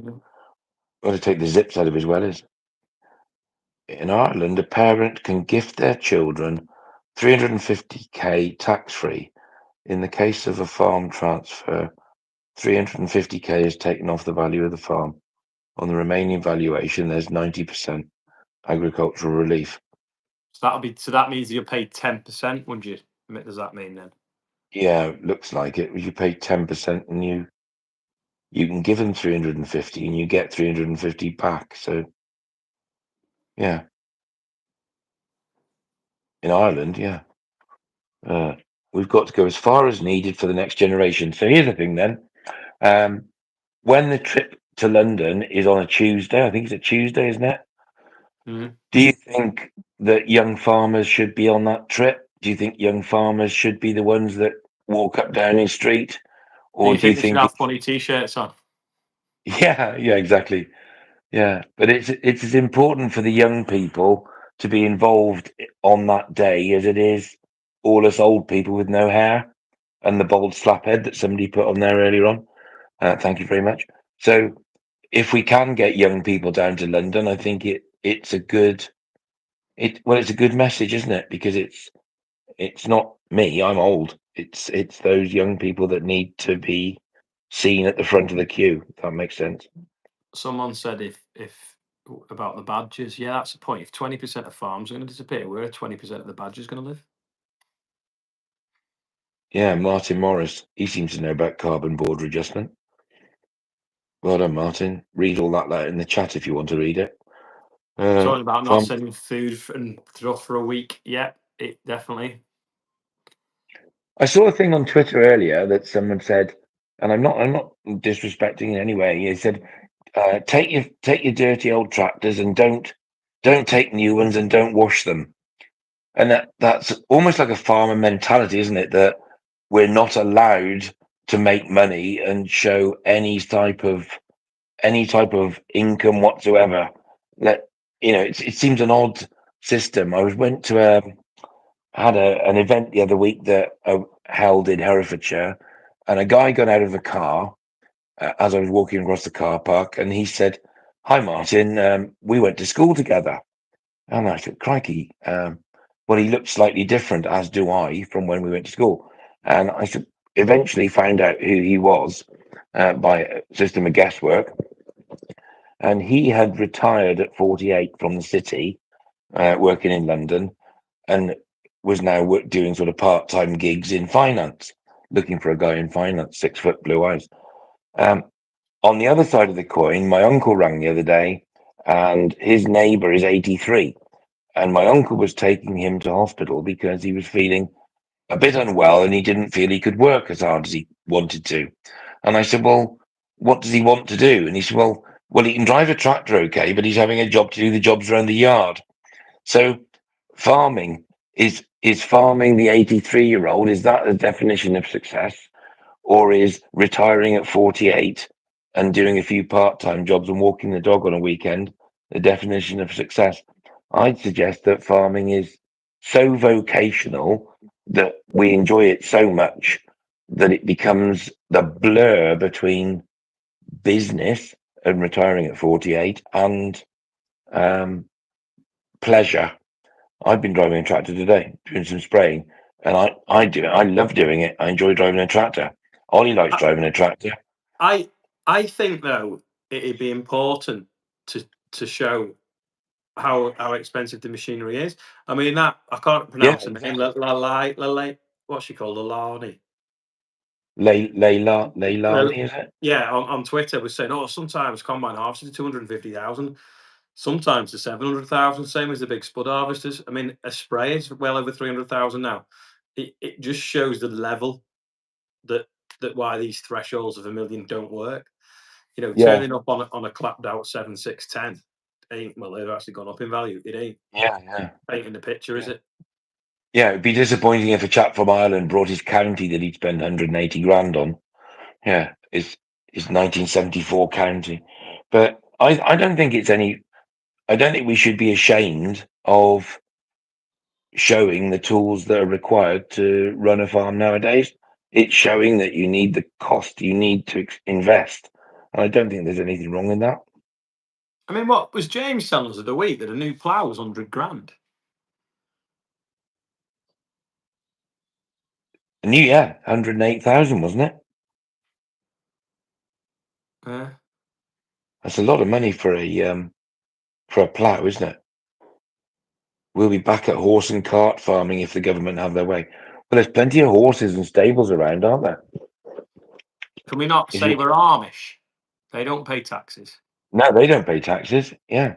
Got to take the zips out of his wellies. In Ireland, a parent can gift their children 350k tax free. In the case of a farm transfer, 350k is taken off the value of the farm. On the remaining valuation, there's 90% agricultural relief. So that means you'll pay 10%, wouldn't you? What does that mean then? Yeah, looks like it. You pay 10% and you can give them 350 and you get 350 back. So yeah, in Ireland, yeah. We've got to go as far as needed for the next generation. So here's the thing then. Um, when the trip to London is on a Tuesday, I think it's a Tuesday, isn't it? Mhm. Do you think that young farmers should be on that trip? Do you think young farmers should be the ones that walk up Downing Street? Do Or you do you think they should think have it's, funny T-shirts on? yeah, yeah, exactly. Yeah. But it's as important for the young people to be involved on that day as it is all us old people with no hair and the bald slap head that somebody put on there earlier on. Thank you very much. So if we can get young people down to London, I think it's a good it's a good message, isn't it? Because it's not me, I'm old. It's those young people that need to be seen at the front of the queue, if that makes sense. Someone said if about the badgers. Yeah, that's the point. If 20% of farms are going to disappear, where are 20% of the badgers going to live? Yeah, Martin Morris, he seems to know about carbon border adjustment. Well done, Martin. Read all that in the chat if you want to read it. Talking about not Farm. sending food and stuff for a week. Yeah, it definitely. I saw a thing on Twitter earlier that someone said, and I'm not disrespecting in any way. He said, take your dirty old tractors and don't take new ones and don't wash them. And that's almost like a farmer mentality, isn't it? That we're not allowed to make money and show any type of income whatsoever. That it seems an odd system. Went to an event the other week that held in Herefordshire, and a guy got out of the car as I was walking across the car park, and he said, "Hi, Martin. We went to school together." And I said, "Crikey, well, he looked slightly different, as do I, from when we went to school." And I said, eventually found out who he was by a system of guesswork, and he had retired at 48 from the city, working in London, and was now doing sort of part-time gigs in finance, looking for a guy in finance, 6 foot, blue eyes. Um, on the other side of the coin, my uncle rang the other day, and his neighbour is 83, and my uncle was taking him to hospital because he was feeling a bit unwell and he didn't feel he could work as hard as he wanted to. And I said, "Well, what does he want to do?" And he said, "Well, he can drive a tractor okay, but he's having a job to do the jobs around the yard." So farming is farming the 83-year-old, is that the definition of success? Or is retiring at 48 and doing a few part-time jobs and walking the dog on a weekend the definition of success? I'd suggest that farming is so vocational that we enjoy it so much that it becomes the blur between business and retiring at 48 and um, pleasure. I've been driving a tractor today, doing some spraying, and I do it. I love doing it. I enjoy driving a tractor. Ollie likes I driving a tractor. I I think though it'd be important to show how expensive the machinery is. I mean that I can't Yeah, pronounce the name. exactly. What's she called? Lalani. Leilani, is it? Yeah, on Twitter was saying, oh, sometimes combine harvesters are 250,000, sometimes to 700,000, same as the big spud harvesters. I mean, a spray is well over 300,000 now. It just shows the level that why these thresholds of a million don't work. Yeah, Turning up on a clapped out 7,610 ain't, well, they've actually gone up in value. It ain't yeah, yeah, painting the picture, is yeah. it? Yeah, it'd be disappointing if a chap from Ireland brought his county that he'd spend 180 grand on. Yeah, it's 1974 county. But I don't think it's any. I don't think we should be ashamed of showing the tools that are required to run a farm nowadays. It's showing that you need the cost you need to invest. And I don't think there's anything wrong in that. I mean, what was James telling us of the week that a new plough was 100 grand? And yeah, 108,000, wasn't it? Uh, That's a lot of money for a plough, isn't it? We'll be back at horse and cart farming if the government have their way. Well, there's plenty of horses and stables around, aren't there? can we not If say you, we're Amish? They don't pay taxes. no, they don't pay taxes. Yeah,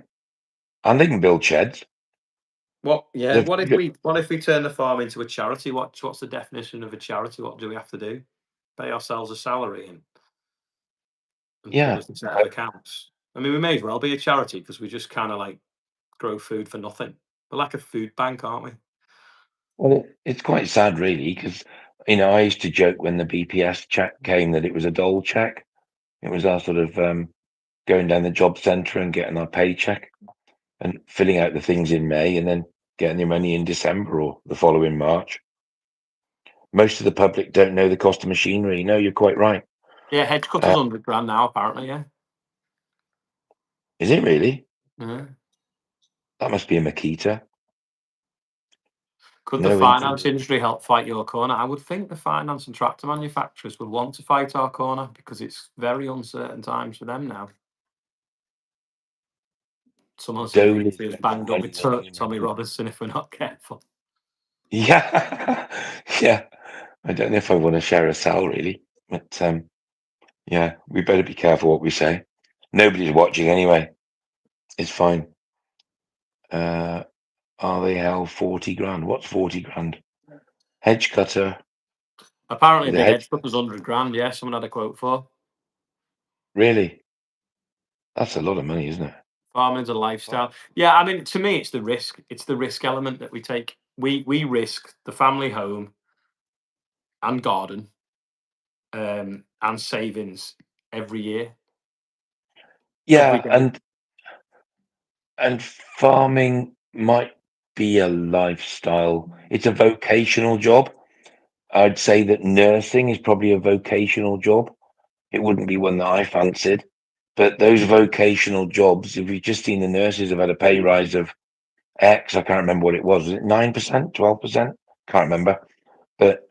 and they can build sheds. What? Yeah. They're What very if good. we turn the farm into a charity? What's the definition of a charity? What do we have to do? Pay ourselves a salary and Yeah. publish a set of accounts. I mean, we may as well be a charity because we just kind of like grow food for nothing. We're like a food bank, aren't we? Well, it's quite sad, really, because I used to joke when the BPS check came that it was a dole check. It was our sort of going down the job centre and getting our paycheck and filling out the things in May and then getting your money in December or the following March. Most of the public don't know the cost of machinery. No, you're quite right. Yeah, hedge cutter's Uh, 100 grand now, apparently. Yeah. is it really? Yeah. That must be a Makita. Could the No finance interview. industry help fight your corner? I would think the finance and tractor manufacturers would want to fight our corner because it's very uncertain times for them now. Someone said the Dole is industry is spending banged up money with making a Tommy Makita. Robertson if we're not careful. Yeah, yeah. I don't know if I want to share a cell really, but yeah, we better be careful what we say. Nobody's watching anyway. It's fine. Are they held 40 grand? What's 40 grand? Hedge cutter Apparently, a with a big hedge. hedge fund was 100 grand. Yeah, someone had a quote for. Really? That's a lot of money, isn't it? Farming's a lifestyle. Yeah, I mean, to me, it's the risk. It's the risk element that we take. We risk the family home and garden, and savings every year. Every Yeah, day. and farming might be a lifestyle. It's a vocational job. I'd say that nursing is probably a vocational job. It wouldn't be one that I fancied. But those vocational jobs, if you've just seen the nurses have had a pay rise of X, I can't remember what it was. Was it 9%, 12%? Can't remember. But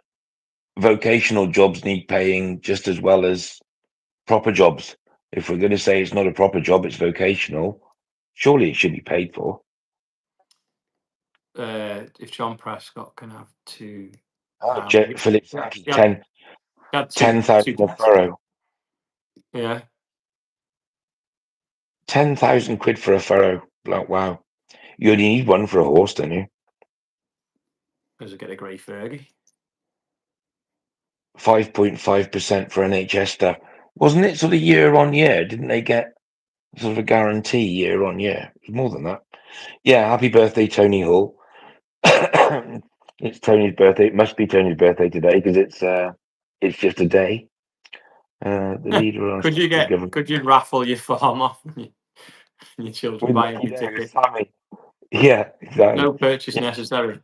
vocational jobs need paying just as well as proper jobs. If we're going to say it's not a proper job, it's vocational, surely it should be paid for. If John Prescott can have two, Oh, he, Philip he Sankey, had two, 10,000 a furrow. yeah, 10,000 quid for a furrow. Like, wow. You only need one for a horse, don't you? because I get a grey Fergie. 5.5% for NHS stuff. Wasn't it sort of year on year? Didn't they get sort of a guarantee year on year? It was more than that. Yeah, happy birthday, Tony Hall. It's Tony's birthday. It must be Tony's birthday today because it's just a day. The leader of Could you the government. could you raffle your farm off and your children With buy Lucky every Davis, ticket? Sammy. Yeah, exactly. No purchase Yeah. necessary.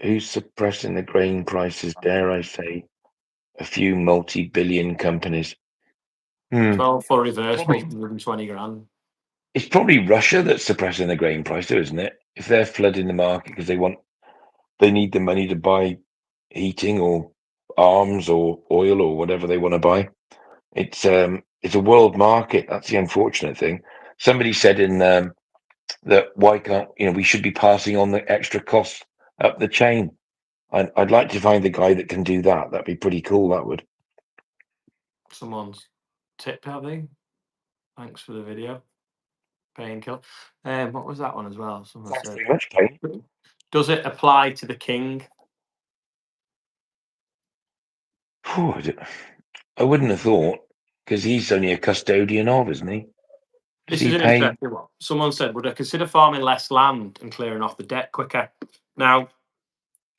Who's suppressing the grain prices? Dare I say, a few multi-billion companies. Hmm. 12 for reversible, Probably 120 grand. it's probably Russia that's suppressing the grain price, too, isn't it? If they're flooding the market because they need the money to buy heating or arms or oil or whatever they want to buy. It's a world market. That's the unfortunate thing. Somebody said in that why can't we should be passing on the extra costs up the chain. I'd like to find the guy that can do that. That'd be pretty cool. That would. Someone's tip, I think. Thanks for the video. Painkiller. What was that one as well? Someone Thanks said, very much, Payne. does it apply to the king? Phew, I wouldn't have thought because he's only a custodian of, isn't he? Does This is he an pay? interesting one. Someone said, would I consider farming less land and clearing off the debt quicker? Now,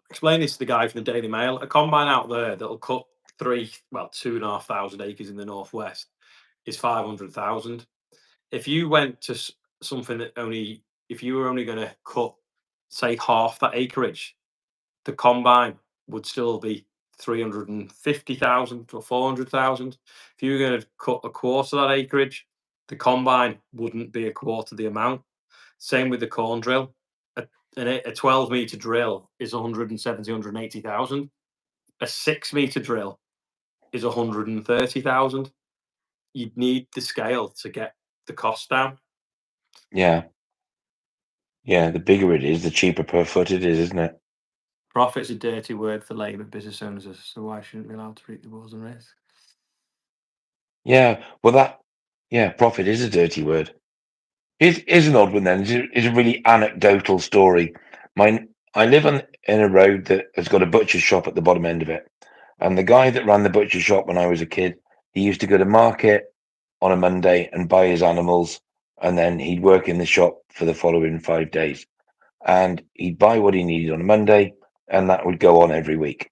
explain this to the guy from the Daily Mail. A combine out there that'll cut 2,500 acres in the northwest is 500,000. If you went to something that if you were only going to cut, say, half that acreage, the combine would still be 350,000 or 400,000. If you were going to cut a quarter of that acreage, the combine wouldn't be a quarter the amount. Same with the corn drill. A 12-meter drill is 170, 180,000. A 6-meter drill is 130,000. You'd need the scale to get the cost down. Yeah, yeah. The bigger it is, the cheaper per foot it is, isn't it? Profit's a dirty word for labour business owners, so why shouldn't we be allowed to reap the rewards and risk? Yeah. Well, yeah, profit is a dirty word. Here's an odd one then. It's a really anecdotal story. I live in a road that has got a butcher's shop at the bottom end of it. And the guy that ran the butcher shop when I was a kid, he used to go to market on a Monday and buy his animals, and then he'd work in the shop for the following 5 days. And he'd buy what he needed on a Monday, and that would go on every week.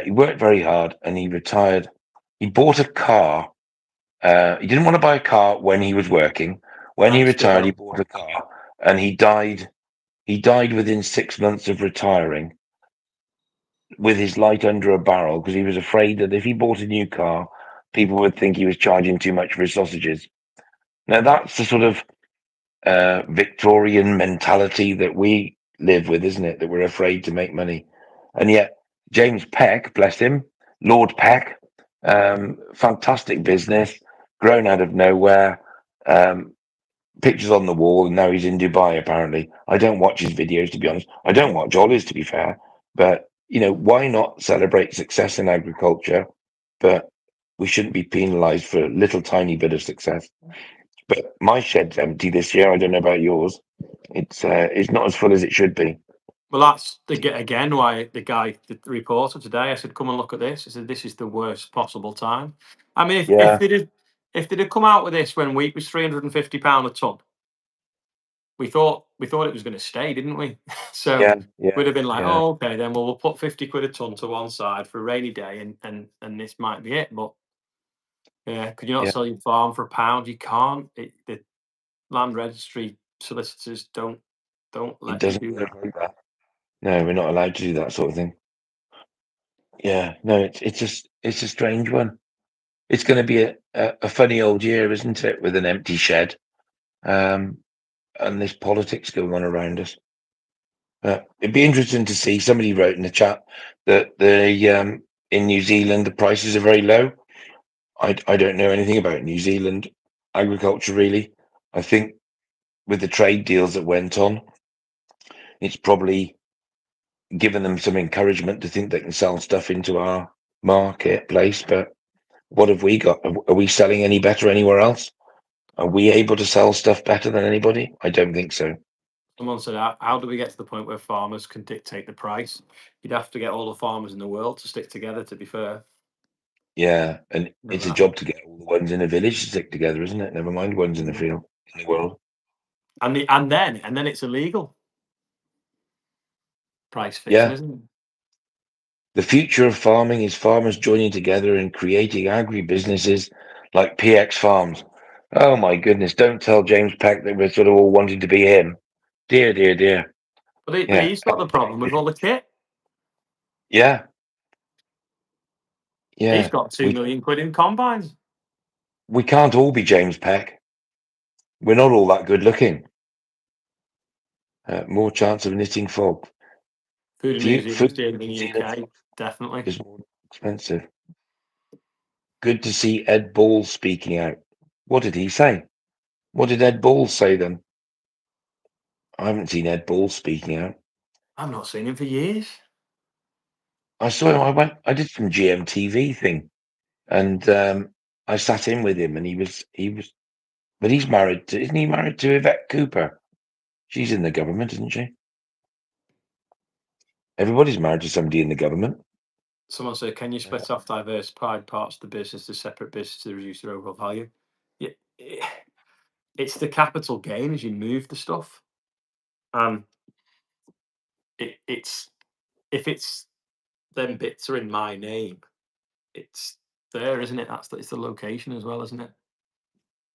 He worked very hard, and he retired. He bought a car. He didn't want to buy a car when he was working. When he Nice retired, he girl. bought a car, and he died. He died within 6 months of retiring with his light under a barrel because he was afraid that if he bought a new car, people would think he was charging too much for his sausages. Now, that's the sort of Victorian mentality that we live with, isn't it? That we're afraid to make money. And yet, James Peck, bless him, Lord Peck, fantastic business, grown out of nowhere, um, pictures on the wall, and now he's in Dubai, apparently. I don't watch his videos, to be honest. I don't watch Ollie's, to be fair. But, why not celebrate success in agriculture? But we shouldn't be penalised for a little tiny bit of success. But my shed's empty this year. I don't know about yours. It's not as full as it should be. Well, that's again why the reporter today. I said, "Come and look at this." I said, "This is the worst possible time." I mean, Yeah, if they'd have come out with this when wheat was £350 a ton, we thought it was going to stay, didn't we? So yeah, yeah, we'd have been like, yeah, "Oh, okay, then we'll put 50 quid a ton to one side for a rainy day, and this might be it." But yeah, could you not yeah. sell your farm for a pound? You can't. The land registry solicitors don't It let you doesn't do that. work like that. No, we're not allowed to do that sort of thing. Yeah, no, it's a strange one. It's going to be a funny old year, isn't it, with an empty shed, um, and this politics going on around us. It'd be interesting to see. Somebody wrote in the chat that in New Zealand the prices are very low. I don't know anything about New Zealand agriculture really. I think with the trade deals that went on, it's probably given them some encouragement to think they can sell stuff into our marketplace. But what have we got? Are we selling any better anywhere else? Are we able to sell stuff better than anybody? I don't think so. Someone said, how do we get to the point where farmers can dictate the price? You'd have to get all the farmers in the world to stick together, to be fair. Yeah, and Never it's a happen. job to get all the ones in a village to stick together, isn't it? Never mind ones in the Mm. field in the world. And then it's illegal price fixing, Yeah, isn't it? the future of farming is farmers joining together and creating agri-businesses like PX Farms. Oh my goodness! Don't tell James Peck that we're sort of all wanting to be him. Dear, dear, dear. But Yeah, he's got the problem with all the kit. yeah, He's yeah. got two We million quid in combines. we can't all be James Peck. We're not all that good looking. More chance of knitting fog. Food in New Zealand's Food dearer in than New the Zealand UK, definitely. is more expensive. Good to see Ed Balls speaking out. What did he say? What did Ed Balls say then? I haven't seen Ed Balls speaking out. I've not seen him for years. I saw him. I did some GMTV thing, and I sat in with him, and but he's married to, isn't he married to Yvette Cooper? She's in the government, isn't she? Everybody's married to somebody in the government. Someone said, "Can you split off diversified parts of the business to separate businesses to reduce their overall value?" Yeah, it's the capital gain as you move the stuff, and it's if it's them bits are in my name, it's there, isn't it? It's the location as well, isn't it?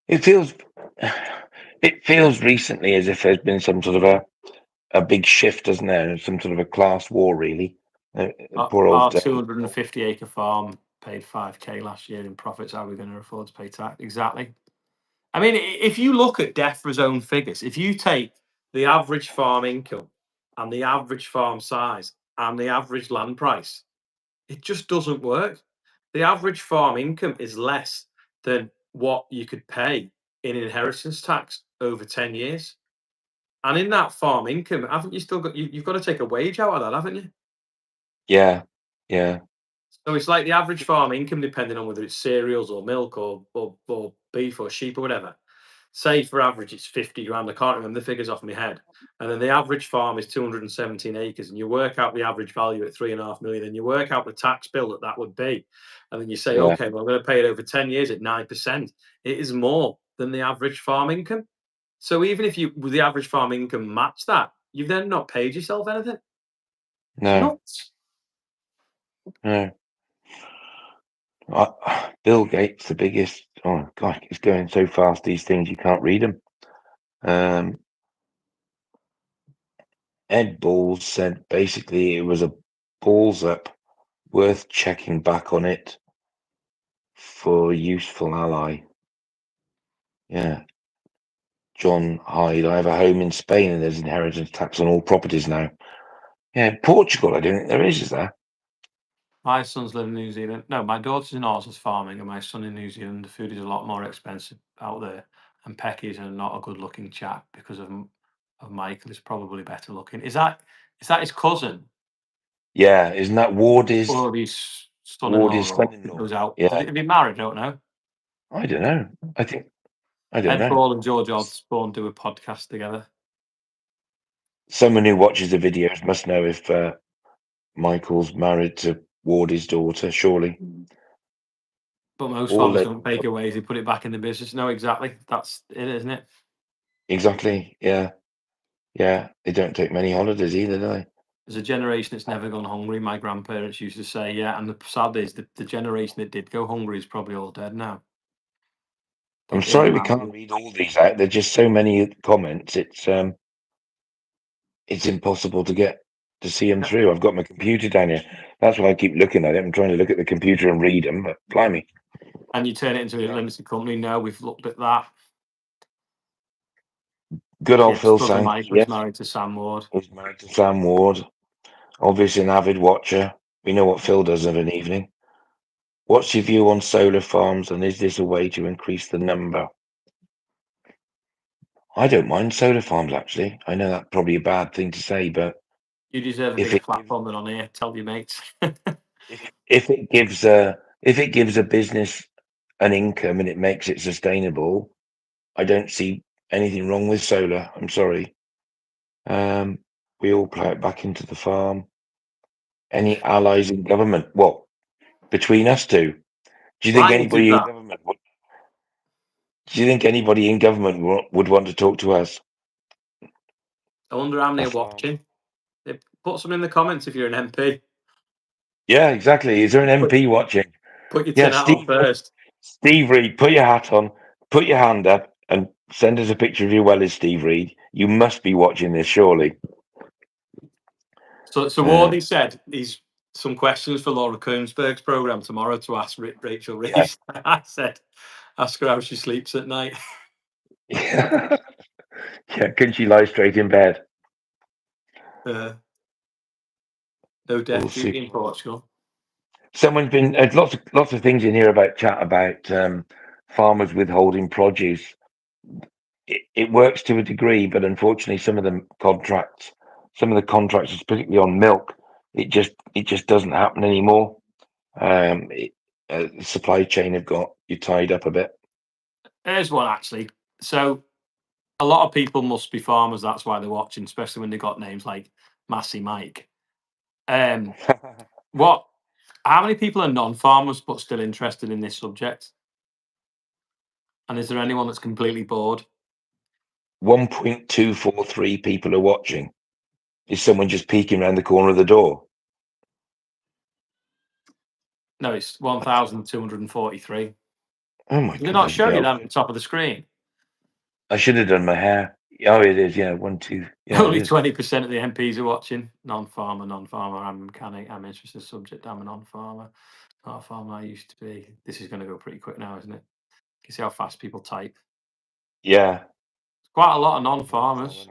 It feels, it feels recently as if there's been some sort of a big shift, doesn't there? Some sort of a class war, really. Poor Our old. 250-acre farm paid 5k last year in profits. How are we going to afford to pay tax? Exactly. I mean, if you look at DEFRA's own figures, if you take the average farm income and the average farm size and the average land price, it just doesn't work. The average farm income is less than what you could pay in inheritance tax over 10 years. And in that farm income, haven't you still got you've got to take a wage out of that, haven't you? Yeah, yeah, So it's like the average farm income, depending on whether it's cereals or milk or beef or sheep or whatever. Say for average, it's 50 grand. I can't remember the figures off my head. And then the average farm is 217 acres, and you work out the average value at 3.5 million, and you work out the tax bill that would be. And then you say, yeah. okay, well, I'm going to pay it over 10 years at 9%. It is more than the average farm income. So even if you, with the average farm income, match that, you've then not paid yourself anything. It's No, nuts. no. Bill Gates, the biggest. Oh God, it's going so fast. These things you can't read them. Um, Ed Balls said basically it was a balls up, worth checking back on it for useful ally. Yeah. John Hyde, I have a home in Spain and there's inheritance tax on all properties now. Yeah, Portugal, I don't think there is there? My son's living in New Zealand. No, my daughter's in Oz farming, and my son in New Zealand. The food is a lot more expensive out there, and Pecky's are not a good-looking chap because of Michael. Is probably better looking. Is that his cousin Yeah, isn't that or his Ward son-in-law is or son-in-law? goes out? Did Yeah, he be married? I don't know. I don't know. I think I don't Ed know. Paul and George Osborne do a podcast together. Someone who watches the videos must know if Michael's married to Wardy's daughter, surely. But most All farmers they don't take away; they put it back in the business. No, exactly. That's it, isn't it? exactly, yeah, yeah. They don't take many holidays either, do they? There's a generation that's never gone hungry. My grandparents used to say, yeah, and the sad is the generation that did go hungry is probably all dead now. I'm But in sorry we my can't read all these out. There's just so many comments. It's impossible to see them through. I've got my computer down here. That's why I keep looking at it. I'm trying to look at the computer and read them, but blimey. and you turn it into a Yeah. limited company. No, we've looked at that. Good old Yes, Phil brother Sankey, Mike was yes. married to Sam Ward. He's married to Sam Ward. Obviously an avid watcher. We know what Phil does of an evening. What's your view on solar farms, and is this a way to increase the number? I don't mind solar farms, actually. I know that's probably a bad thing to say, but You deserve a if bigger it gives platform than on here. Tell your mates. if it gives a business an income and it makes it sustainable, I don't see anything wrong with solar. I'm sorry. We all plow it back into the farm. Any allies in government? What, between us two? Do you think Blimey did anybody in that. government would? Do you think anybody in government would want to talk to us? I wonder how many A are farm. watching. Put some in the comments if you're an MP. Yeah, exactly. Is there an Put, MP watching? put your Yeah, tin hat on first. Steve Reed, put your hat on, put your hand up, and send us a picture of you well as Steve Reed. You must be watching this, surely. So Wardy said he's some questions for Laura Koonsberg's programme tomorrow to ask Rachel Yeah. Reeves. I said, ask her how she sleeps at night. Yeah. Yeah, can she lie straight in bed? No We'll death see. duty in Portugal. Someone's been lots of things in here about chat about farmers withholding produce. It works to a degree, but unfortunately, some of the contracts, particularly on milk, it just doesn't happen anymore. The supply chain have got you tied up a bit. There's one actually. So a lot of people must be farmers. That's why they're watching, especially when they got names like Massey Mike. What? How many people are non-farmers but still interested in this subject? And is there anyone that's completely bored? 1.243 people are watching. Is someone just peeking around the corner of the door? No, it's 1,243. Oh my Did it not God! show you Yeah, that at the top of the screen? I should have done my hair. Oh, it is. Yeah, one, two. Yeah, it Only is. 20% of the MPs are watching. Non-farmer, non-farmer. I'm a mechanic. I'm interested in the subject. I'm a non-farmer. Not a farmer I used to be. This is going to go pretty quick now, isn't it? You see how fast people type. Yeah. Quite a lot of non-farmers.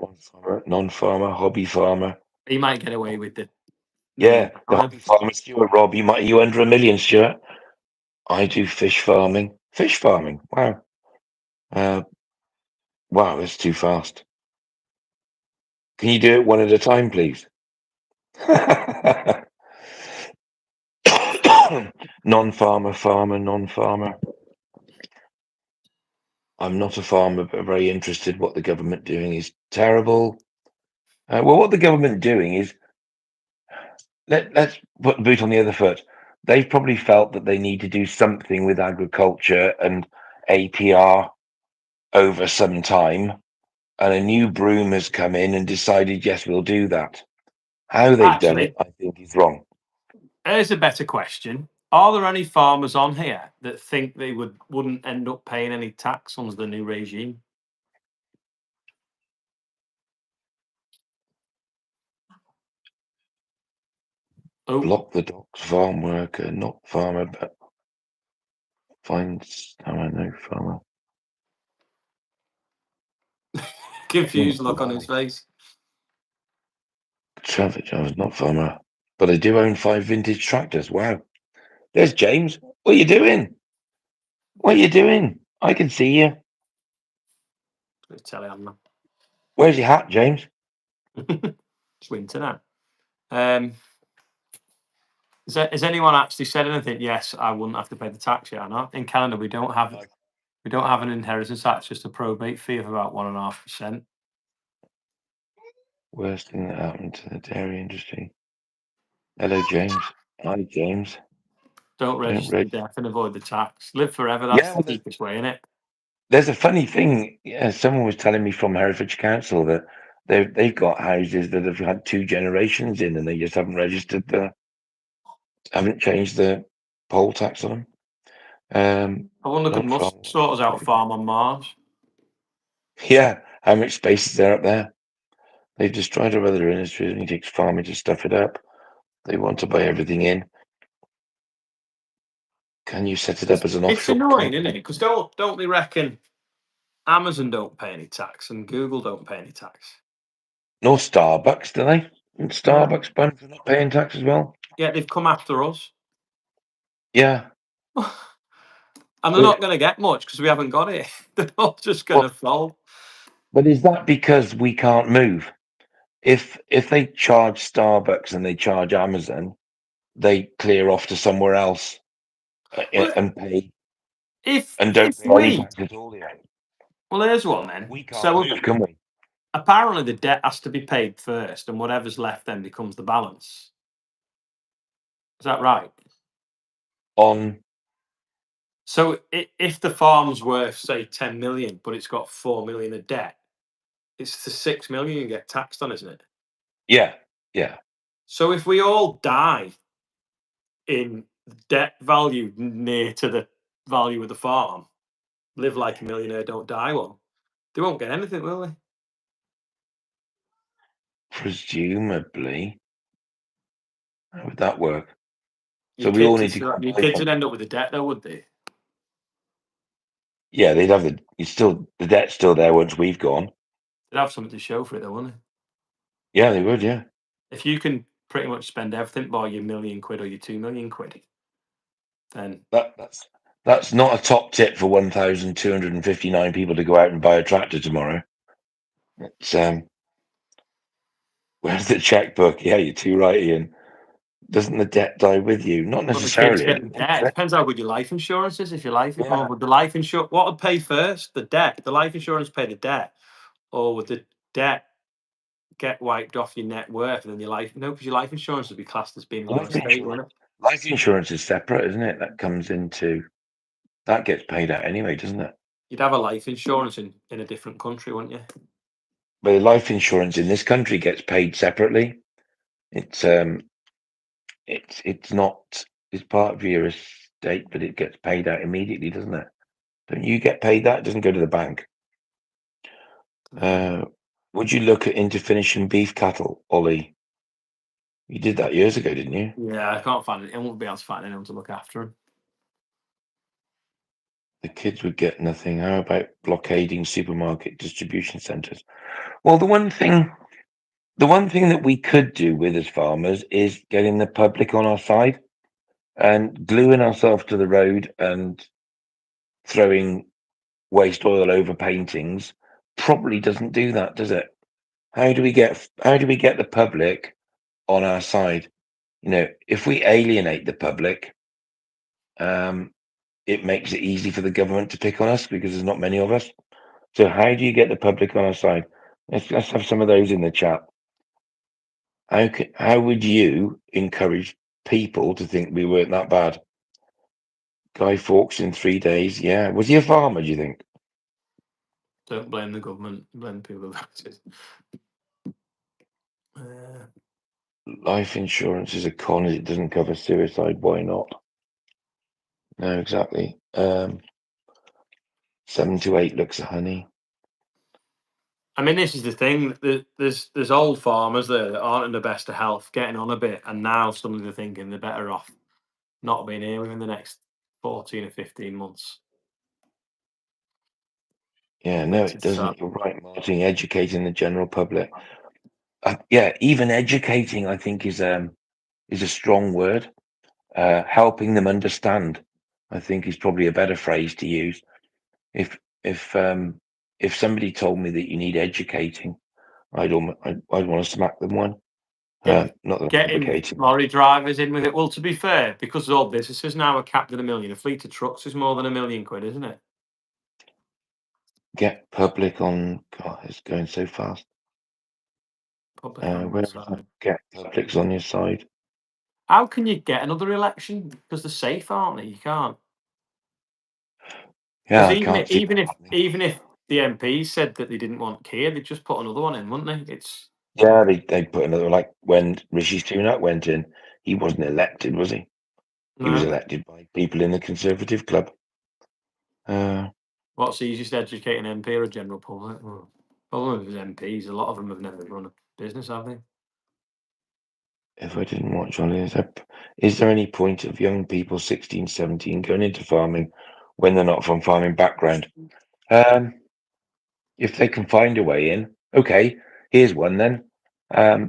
Non-farmer, hobby farmer. He might get away with the Yeah, million the pound. hobby farmer, Stuart. Rob, you under a million, Stuart? I do fish farming. Fish farming. Wow. Uh, wow, that's too fast. Can you do it one at a time, please? Non-farmer, farmer, non-farmer. I'm not a farmer, but very interested. What the government doing is terrible. Well, what the government doing is let's put the boot on the other foot. They've probably felt that they need to do something with agriculture and APR over some time, and a new broom has come in and decided, yes, we'll do that. How they've done it, Actually, I think, is wrong. here's a better question. Are there any farmers on here that think they wouldn't end up paying any tax under the new regime? Oh, Block the docks, farm worker, not farmer, but finds, I don't know, farmer. confused look on his Blimey. face. Traffic drivers, not farmer. But I do own 5 vintage tractors. Wow. There's James. What are you doing? What are you doing? I can see you. Telehammer. Where's your hat, James? It's winter now. Has anyone actually said anything? Yes, I wouldn't have to pay the tax yet. I know in Canada we don't have We don't have an inheritance tax, just a probate fee of about 1.5%. Worst thing that happened to the dairy industry. Hello, James. Hi, James. Don't register reg- death and avoid the tax. Live forever. That's Yeah, the well, cheapest way, isn't it? there's a funny thing. Yeah, someone was telling me from Herefordshire Council that they've got houses that have had 2 generations in, and they just haven't changed the poll tax on them. I wonder could Not Musk from sort us out a farm on Mars? Yeah, how much space is there up there? They've destroyed our other industries, and it takes farming to stuff it up. They want to buy everything in. Can you set it up as an It's offshore annoying, isn't company? it? Because don't they reckon Amazon don't pay any tax and Google don't pay any tax? Nor Starbucks, do they? And No. Starbucks banned for not paying tax as well? Yeah, they've come after us. Yeah. And they're But, not going to get much because we haven't got it. They're not just going well, to fold. but is that because we can't move? If they charge Starbucks and they charge Amazon, they clear off to somewhere else Well, and pay if and don't if pay any we tax at all here. well, here's one then. We can't So move, can we? apparently the debt has to be paid first, and whatever's left then becomes the balance. Is that right? On So if the farm's worth say 10 million, but it's got 4 million of debt, it's the 6 million you get taxed on, isn't it? Yeah, yeah. So if we all die in debt value near to the value of the farm, live like a millionaire, don't die one, they won't get anything, will they? Presumably, how would that work? Your So we all kids, need to go and your buy kids would something. end up with the debt, though, would they? Yeah, they'd have the debt's still there once we've gone. They'd have something to show for it, though, wouldn't they? Yeah, they would. Yeah, If you can pretty much spend everything by your million quid or your 2 million quid, then that's not a top tip for 1,259 people to go out and buy a tractor tomorrow. It's where's the checkbook? Yeah, you're too right, Ian. Doesn't the debt die with you? Not well, the kids necessarily. I get the don't think debt. It so. depends how good your life insurance is. If your life, or Yeah, would the life insurance, what would pay first? The debt. The life insurance pay the debt, or would the debt get wiped off your net worth and then your life? No, because your life insurance would be classed as being in your life estate, insurance. wouldn't it? Life insurance is separate, isn't it? That gets paid out anyway, doesn't it? You'd have a life insurance in a different country, wouldn't you? But the life insurance in this country gets paid separately. It's it's not it's part of your estate, but it gets paid out immediately, doesn't it? Don't you get paid that? It doesn't go to the bank. Uh, would you look into finishing beef cattle, Ollie? You did that years ago, didn't you? Yeah, I can't find it. I won't be able to find anyone to look after him. The kids would get nothing. How about blockading supermarket distribution centres? Well, the one thing that we could do with as farmers is getting the public on our side and gluing ourselves to the road and throwing waste oil over paintings probably doesn't do that, does it? How do we get the public on our side? If we alienate the public, um, it makes it easy for the government to pick on us because there's not many of us. So how do you get the public on our side? Let's have some of those in the chat. How would you encourage people to think we weren't that bad? Guy Fawkes in 3 days. Yeah. Was he a farmer, do you think? Don't blame the government. Blame the people about it. Uh, Life insurance is a con as it doesn't cover suicide. Why not? No, exactly. 7 to 8 looks of honey. I mean, this is the thing. There's old farmers there that aren't in the best of health, getting on a bit, and now suddenly they're thinking they're better off not being here within the next 14 or 15 months. Yeah, no, Makes it it sad. doesn't. You're right, Martin. Educating the general public. Yeah, even educating, I think, is a strong word. Helping them understand, I think, is probably a better phrase to use. If if um, if somebody told me that you need educating, I'd want to smack them one. Not that I'm Getting advocating. lorry drivers in with it. Well, to be fair, because all businesses now are capped at 1 million, a fleet of trucks is more than 1 million quid, isn't it? Get public on. God, it's going so fast. Public on Where your is that? side. Get public's on your side. How can you get another election? Because they're safe, aren't they? You can't. Yeah, Because I can't see that happening. even if the MPs said that they didn't want Keir, they'd just put another one in, wouldn't they? It's Yeah, they put another, like when Rishi Sunak went in, he wasn't elected, was he? He was no. elected by people in the Conservative Club. Uh, What's the easiest, educating MP or a general public? Well, problem with MPs, a lot of them have never run a business, have they? if I didn't watch on it, is there any point of young people 16, 17 going into farming when they're not from farming background? Um, if they can find a way in, okay, here's one then.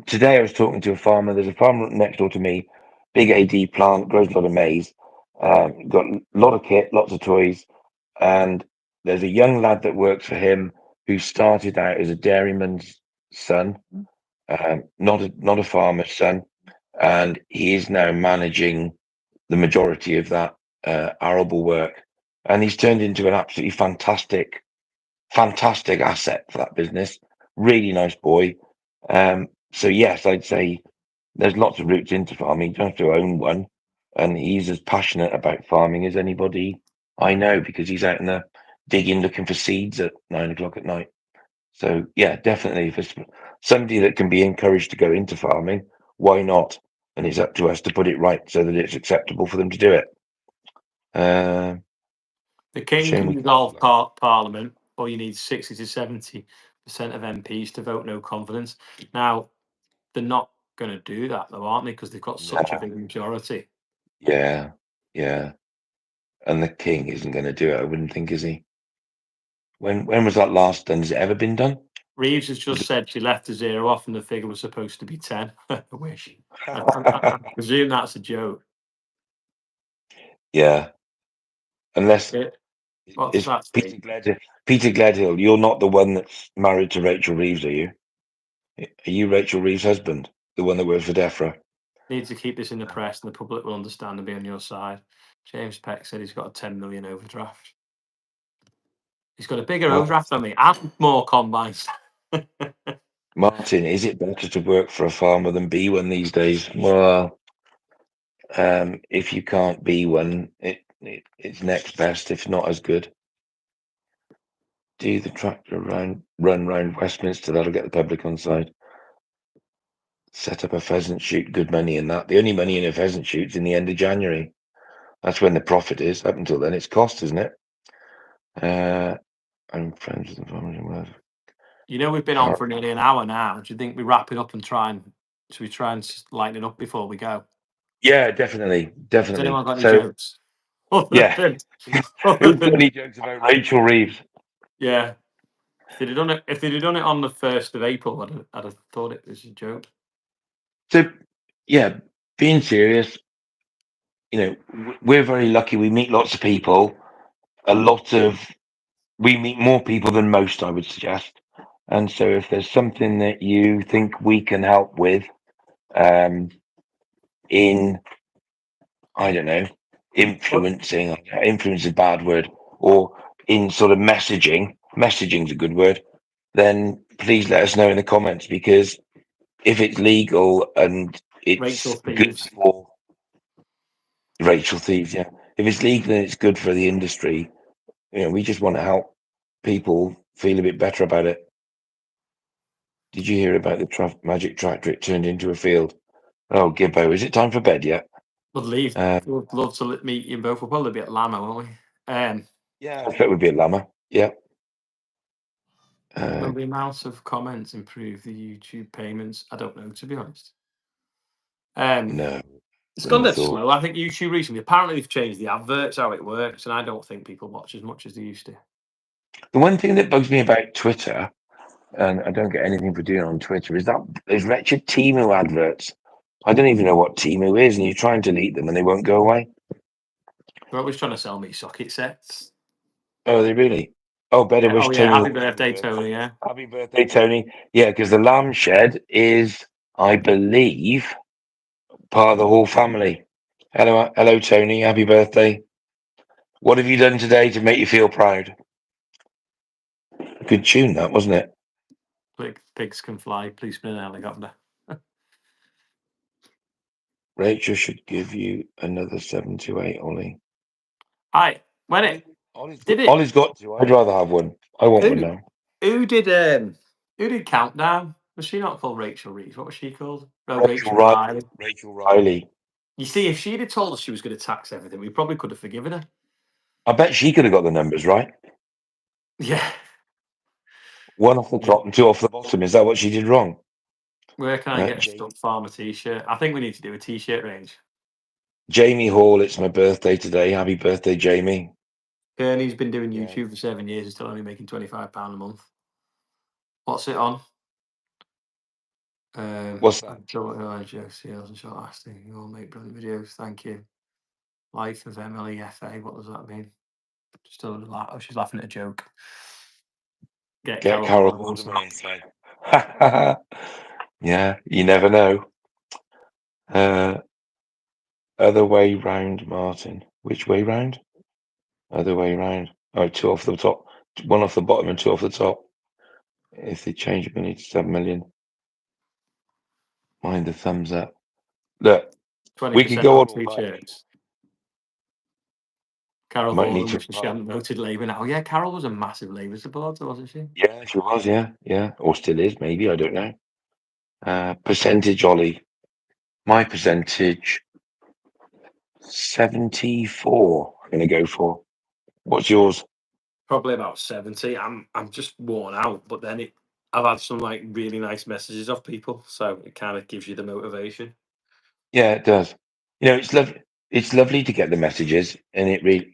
Today I was talking to a farmer. There's a farmer next door to me, big AD plant, grows a lot of maize, got a lot of kit, lots of toys, and there's a young lad that works for him who started out as a dairyman's son, not a farmer's son, and he is now managing the majority of that arable work, and he's turned into an absolutely fantastic asset for that business. Really nice boy. So yes, I'd say there's lots of routes into farming. You don't have to own one, and he's as passionate about farming as anybody I know because he's out in the digging looking for seeds at 9 o'clock at night. So yeah, definitely, if it's somebody that can be encouraged to go into farming, why not? And it's up to us to put it right so that it's acceptable for them to do it. Uh, The King Shame can we can't. dissolve Parliament, or you need 60 to 70% of MPs to vote no confidence. Now, they're not going to do that, though, aren't they? Because they've got such a No. big majority. Yeah, yeah. And the king isn't going to do it. I wouldn't think, is he? When was that last done? Has it ever been done? Reeves has Was just said she left a zero off and the figure was supposed to be 10. I wish. I it? presume that's a joke. Yeah, unless Yeah. What's it's that Peter say? Gledhill. Peter Gledhill, you're not the one that's married to Rachel Reeves, are you? Are you Rachel Reeves' husband, the one that works for DEFRA? Need to keep this in the press and the public will understand and be on your side. James Peck said he's got a 10 million overdraft. He's got a bigger Well, overdraft than me and more combines. Martin, is it better to work for a farmer than be one these days? Well, if you can't be one, it's next best, if not as good. Do the tractor run round Westminster. That'll get the public on side. Set up a pheasant shoot. Good money in that. The only money in a pheasant shoot's in the end of January. That's when the profit is. Up until then, it's cost, isn't it? I'm friends with the farmers. You know, we've been on for nearly an hour now. Do you think we wrap it up and should we try and lighten it up before we go? Yeah, definitely, Has definitely. anyone got any So jokes? Other yeah, than, other who's got than any jokes about Rachel Reeves? yeah. If they'd have done it on the 1st of April, I'd have thought it was a joke. So yeah, being serious, we're very lucky. We meet lots of people. We meet more people than most, I would suggest. And so, if there's something that you think we can help with, um, in I don't know, But influencing, influence is a bad word, or in sort of messaging's a good word, then please let us know in the comments because if it's legal and Rachel it's good Thieves. for Rachel Thieves, yeah, if it's legal and it's good for the industry, we just want to help people feel a bit better about it. Did you hear about the magic tractor it turned into a field? Oh, Gibbo, is it time for bed yet? Would leave. Uh, Would love to meet you both. We'll probably be at Lama, won't we? yeah, I bet would be a llama. Yeah. Will Uh, the amount of comments improve the YouTube payments? I don't know, to be honest. no, It's gone wouldn't have dead thought. slow. I think YouTube recently, apparently they've changed the adverts, how it works, and I don't think people watch as much as they used to. The one thing that bugs me about Twitter, and I don't get anything for doing it on Twitter, is that those wretched Timu adverts. I don't even know what Timu is, and you try and delete them and they won't go away. They're always trying to sell me socket sets. Oh, they really? Oh, better Yeah, wish oh yeah, Tony happy Hawk happy birthday, birthday. Tony. Yeah. Happy birthday, Tony. Yeah, because the lamb shed is, I believe, part of the Hall family. Hello, Tony. Happy birthday. What have you done today to make you feel proud? Good tune, that wasn't it? Pigs can fly. Please spin an helicopter. Rachel should give you another 7 to 8, Ollie. Hi. When it did it, Ollie's got to. I'd rather have one. I want one who now. who did Countdown? Was she not called Rachel Reeves? What was she called? Oh, Rachel Rachel Riley. Riley. Rachel Riley. You see, if she'd have told us she was going to tax everything, we probably could have forgiven her. I bet she could have got the numbers right. Yeah. One off the Yeah. top and two off the bottom. Is that what she did wrong? Where can I get a Jamie, stuffed farmer t-shirt? I think we need to do a t-shirt range. Jamie Hall, it's my birthday today. Happy birthday, Jamie. Kearney's been doing Yeah. YouTube for 7 years and still only making £25 a month. What's it on? What's that? Joe Seals and short lasting. You all make brilliant videos. Thank you. Life of Emily FA. What does that mean? Still laugh. Oh, she's laughing at a joke. Get Carol Carol Ford on Vorderman Snap. on side. Yeah, you never know. Other way round, Martin. Which way round? Other way round. Oh, two off the top. One off the bottom and two off the top. If they change it, we need 7 million. Mind the thumbs up. Look, we could 20% go off on all night. t-shirts. Carol Might need Vorderman to. wishes she hadn't voted Labour now. Yeah, Carol was a massive Labour supporter, wasn't she? Yeah, she was. Yeah, or still is. Maybe I don't know. Percentage, Ollie. My percentage 74. I'm going to go for. What's yours? Probably about 70. I'm just worn out, but then I've had some like really nice messages off people, so it kind of gives you the motivation. Yeah, it does. It's lovely. It's lovely to get the messages, and it really,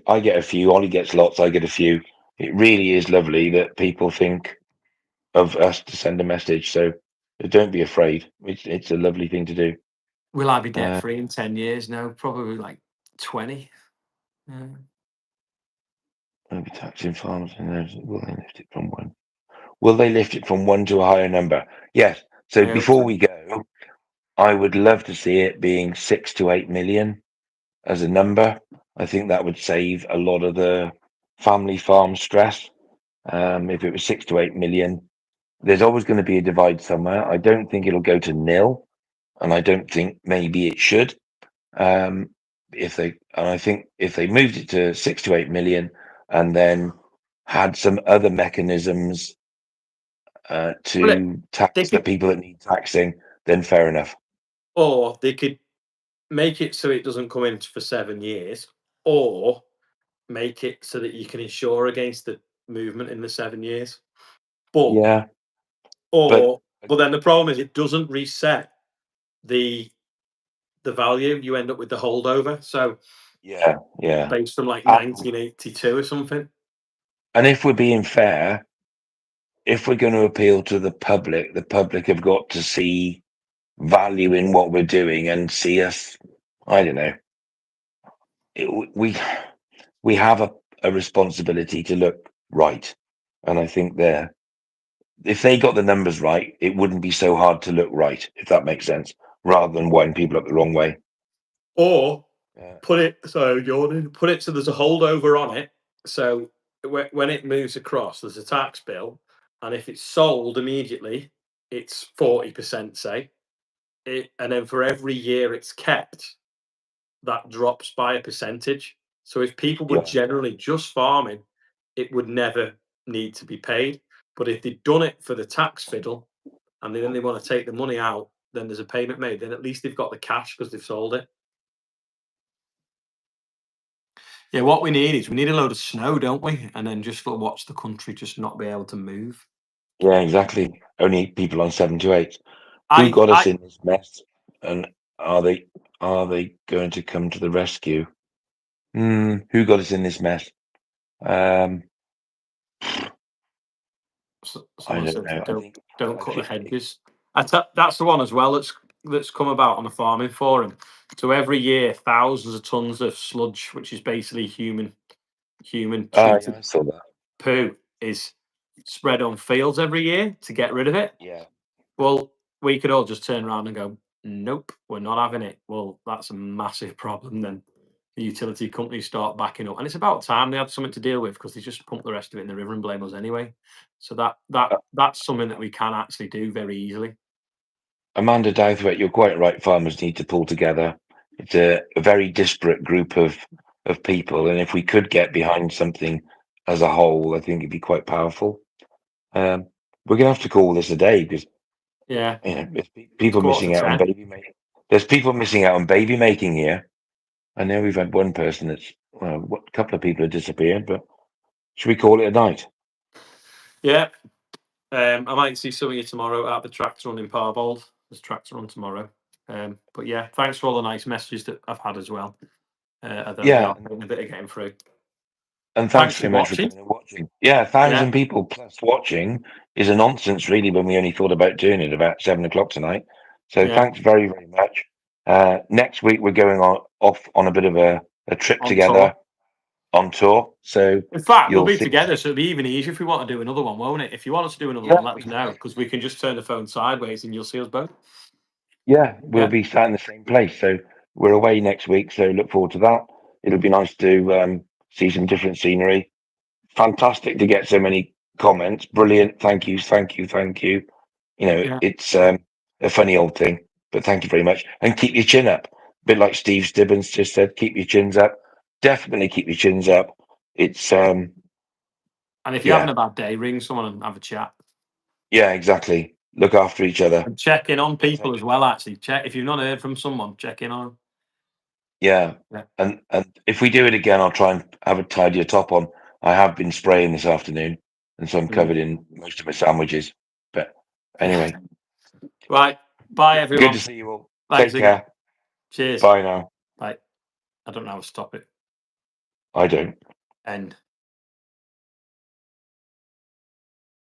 I get a few. Ollie gets lots. I get a few. It really is lovely that people think of us to send a message. So don't be afraid. It's a lovely thing to do. Will I be debt Uh, free in 10 years? No, probably like 20. Yeah. I'll be taxing farmers, and will they lift it from one? Will they lift it from one to a higher number? Yes. So I hope before so. we go, I would love to see it being 6 to 8 million as a number. I think that would save a lot of the family farm stress. If it was 6 to 8 million, there's always going to be a divide somewhere. I don't think it'll go to nil, and I don't think maybe it should. And I think if they moved it to 6 to 8 million and then had some other mechanisms Well, to they tax the could, people that need taxing, then fair enough. or they could make it so it doesn't come in for 7 years, or make it so that you can insure against the movement in the 7 years. But Yeah, but or but then the problem is it doesn't reset the value. You end up with the holdover. So yeah. based from like And 1982 or something. and if we're being fair, if we're going to appeal to the public have got to see value in what we're doing and see us. I don't know. We have a responsibility to look right, and I think if they got the numbers right, it wouldn't be so hard to look right, if that makes sense, rather than wind people up the wrong way. Or Yeah, put it so Jordan, put it so there's a holdover on it. So when it moves across, there's a tax bill, and if it's sold immediately, it's 40%, say. And then for every year it's kept, that drops by a percentage. So if people were yeah, generally just farming, it would never need to be paid. But if they'd done it for the tax fiddle and then they want to take the money out, then there's a payment made. Then at least they've got the cash because they've sold it. Yeah, what we need is we need a load of snow, don't we? And then just watch the country just not be able to move. yeah, exactly. Only people on 7 to 8. Who I got us I in this mess, and are they going to come to the rescue? Who got us in this mess? Um, I Someone don't said know. don't I cut the feel hedges. That's the one as well that's come about on a farming forum. So every year, thousands of tons of sludge, which is basically human yeah, treated I saw that. poo, is spread on fields every year to get rid of it. Yeah, Well, we could all just turn around and go, nope, we're not having it. Well, that's a massive problem then. the utility companies start backing up, and it's about time they had something to deal with because they just pump the rest of it in the river and blame us anyway. So Uh, that's something that we can actually do very easily. Amanda Douthwaite, you're quite right. Farmers need to pull together. It's a very disparate group of people, and if we could get behind something as a whole, I think it'd be quite powerful. Um, we're gonna have to call this a day because Yeah, there's it's people quarter missing to out on 10. baby making. There's people missing out on baby making here. I know we've had one person that's well, a couple of people have disappeared, but should we call it a night? Yeah, I might see some of you tomorrow at the tractor run in Parbold. There's tractor run tomorrow. But yeah, thanks for all the nice messages that I've had as well. Although they Yeah, are taking a bit of getting through. and thanks Thanks for so much for watching. coming and watching. Yeah, Yeah, 1,000 people plus watching is a nonsense, really, when we only thought about doing it about 7 o'clock tonight. So yeah, thanks very, very much. Next week we're going off on a bit of a trip on tour. together on tour. So In fact, we'll you'll be see us. together, so it'll be even easier if we want to do another one, won't it? If you want us to do another Yeah, one, let us know exactly. because we can just turn the phone sideways and you'll see us both. Yeah, we'll Yeah, be sat in the same place. So we're away next week. So look forward to that. It'll be nice to see some different scenery. Fantastic to get so many comments. Brilliant. Thank you. Thank you. Thank you. yeah. It's a funny old thing, but thank you very much. And keep your chin up. A bit like Steve Stibbons just said, keep your chins up. Definitely keep your chins up. It's And if you're having yeah, a bad day, ring someone and have a chat. yeah, exactly. Look after each other. And check in on That's people as well, actually. Check if you've not heard from someone, check in on 'em. yeah. Yeah. And if we do it again, I'll try and have a tidier top on. I have been spraying this afternoon, and so I'm Brilliant. covered in most of my sandwiches. But Yeah. anyway, Right. Bye good to everyone. see you all. Thanks Take again. care. Cheers. Bye now. Bye. I don't know how to stop it. I don't. End.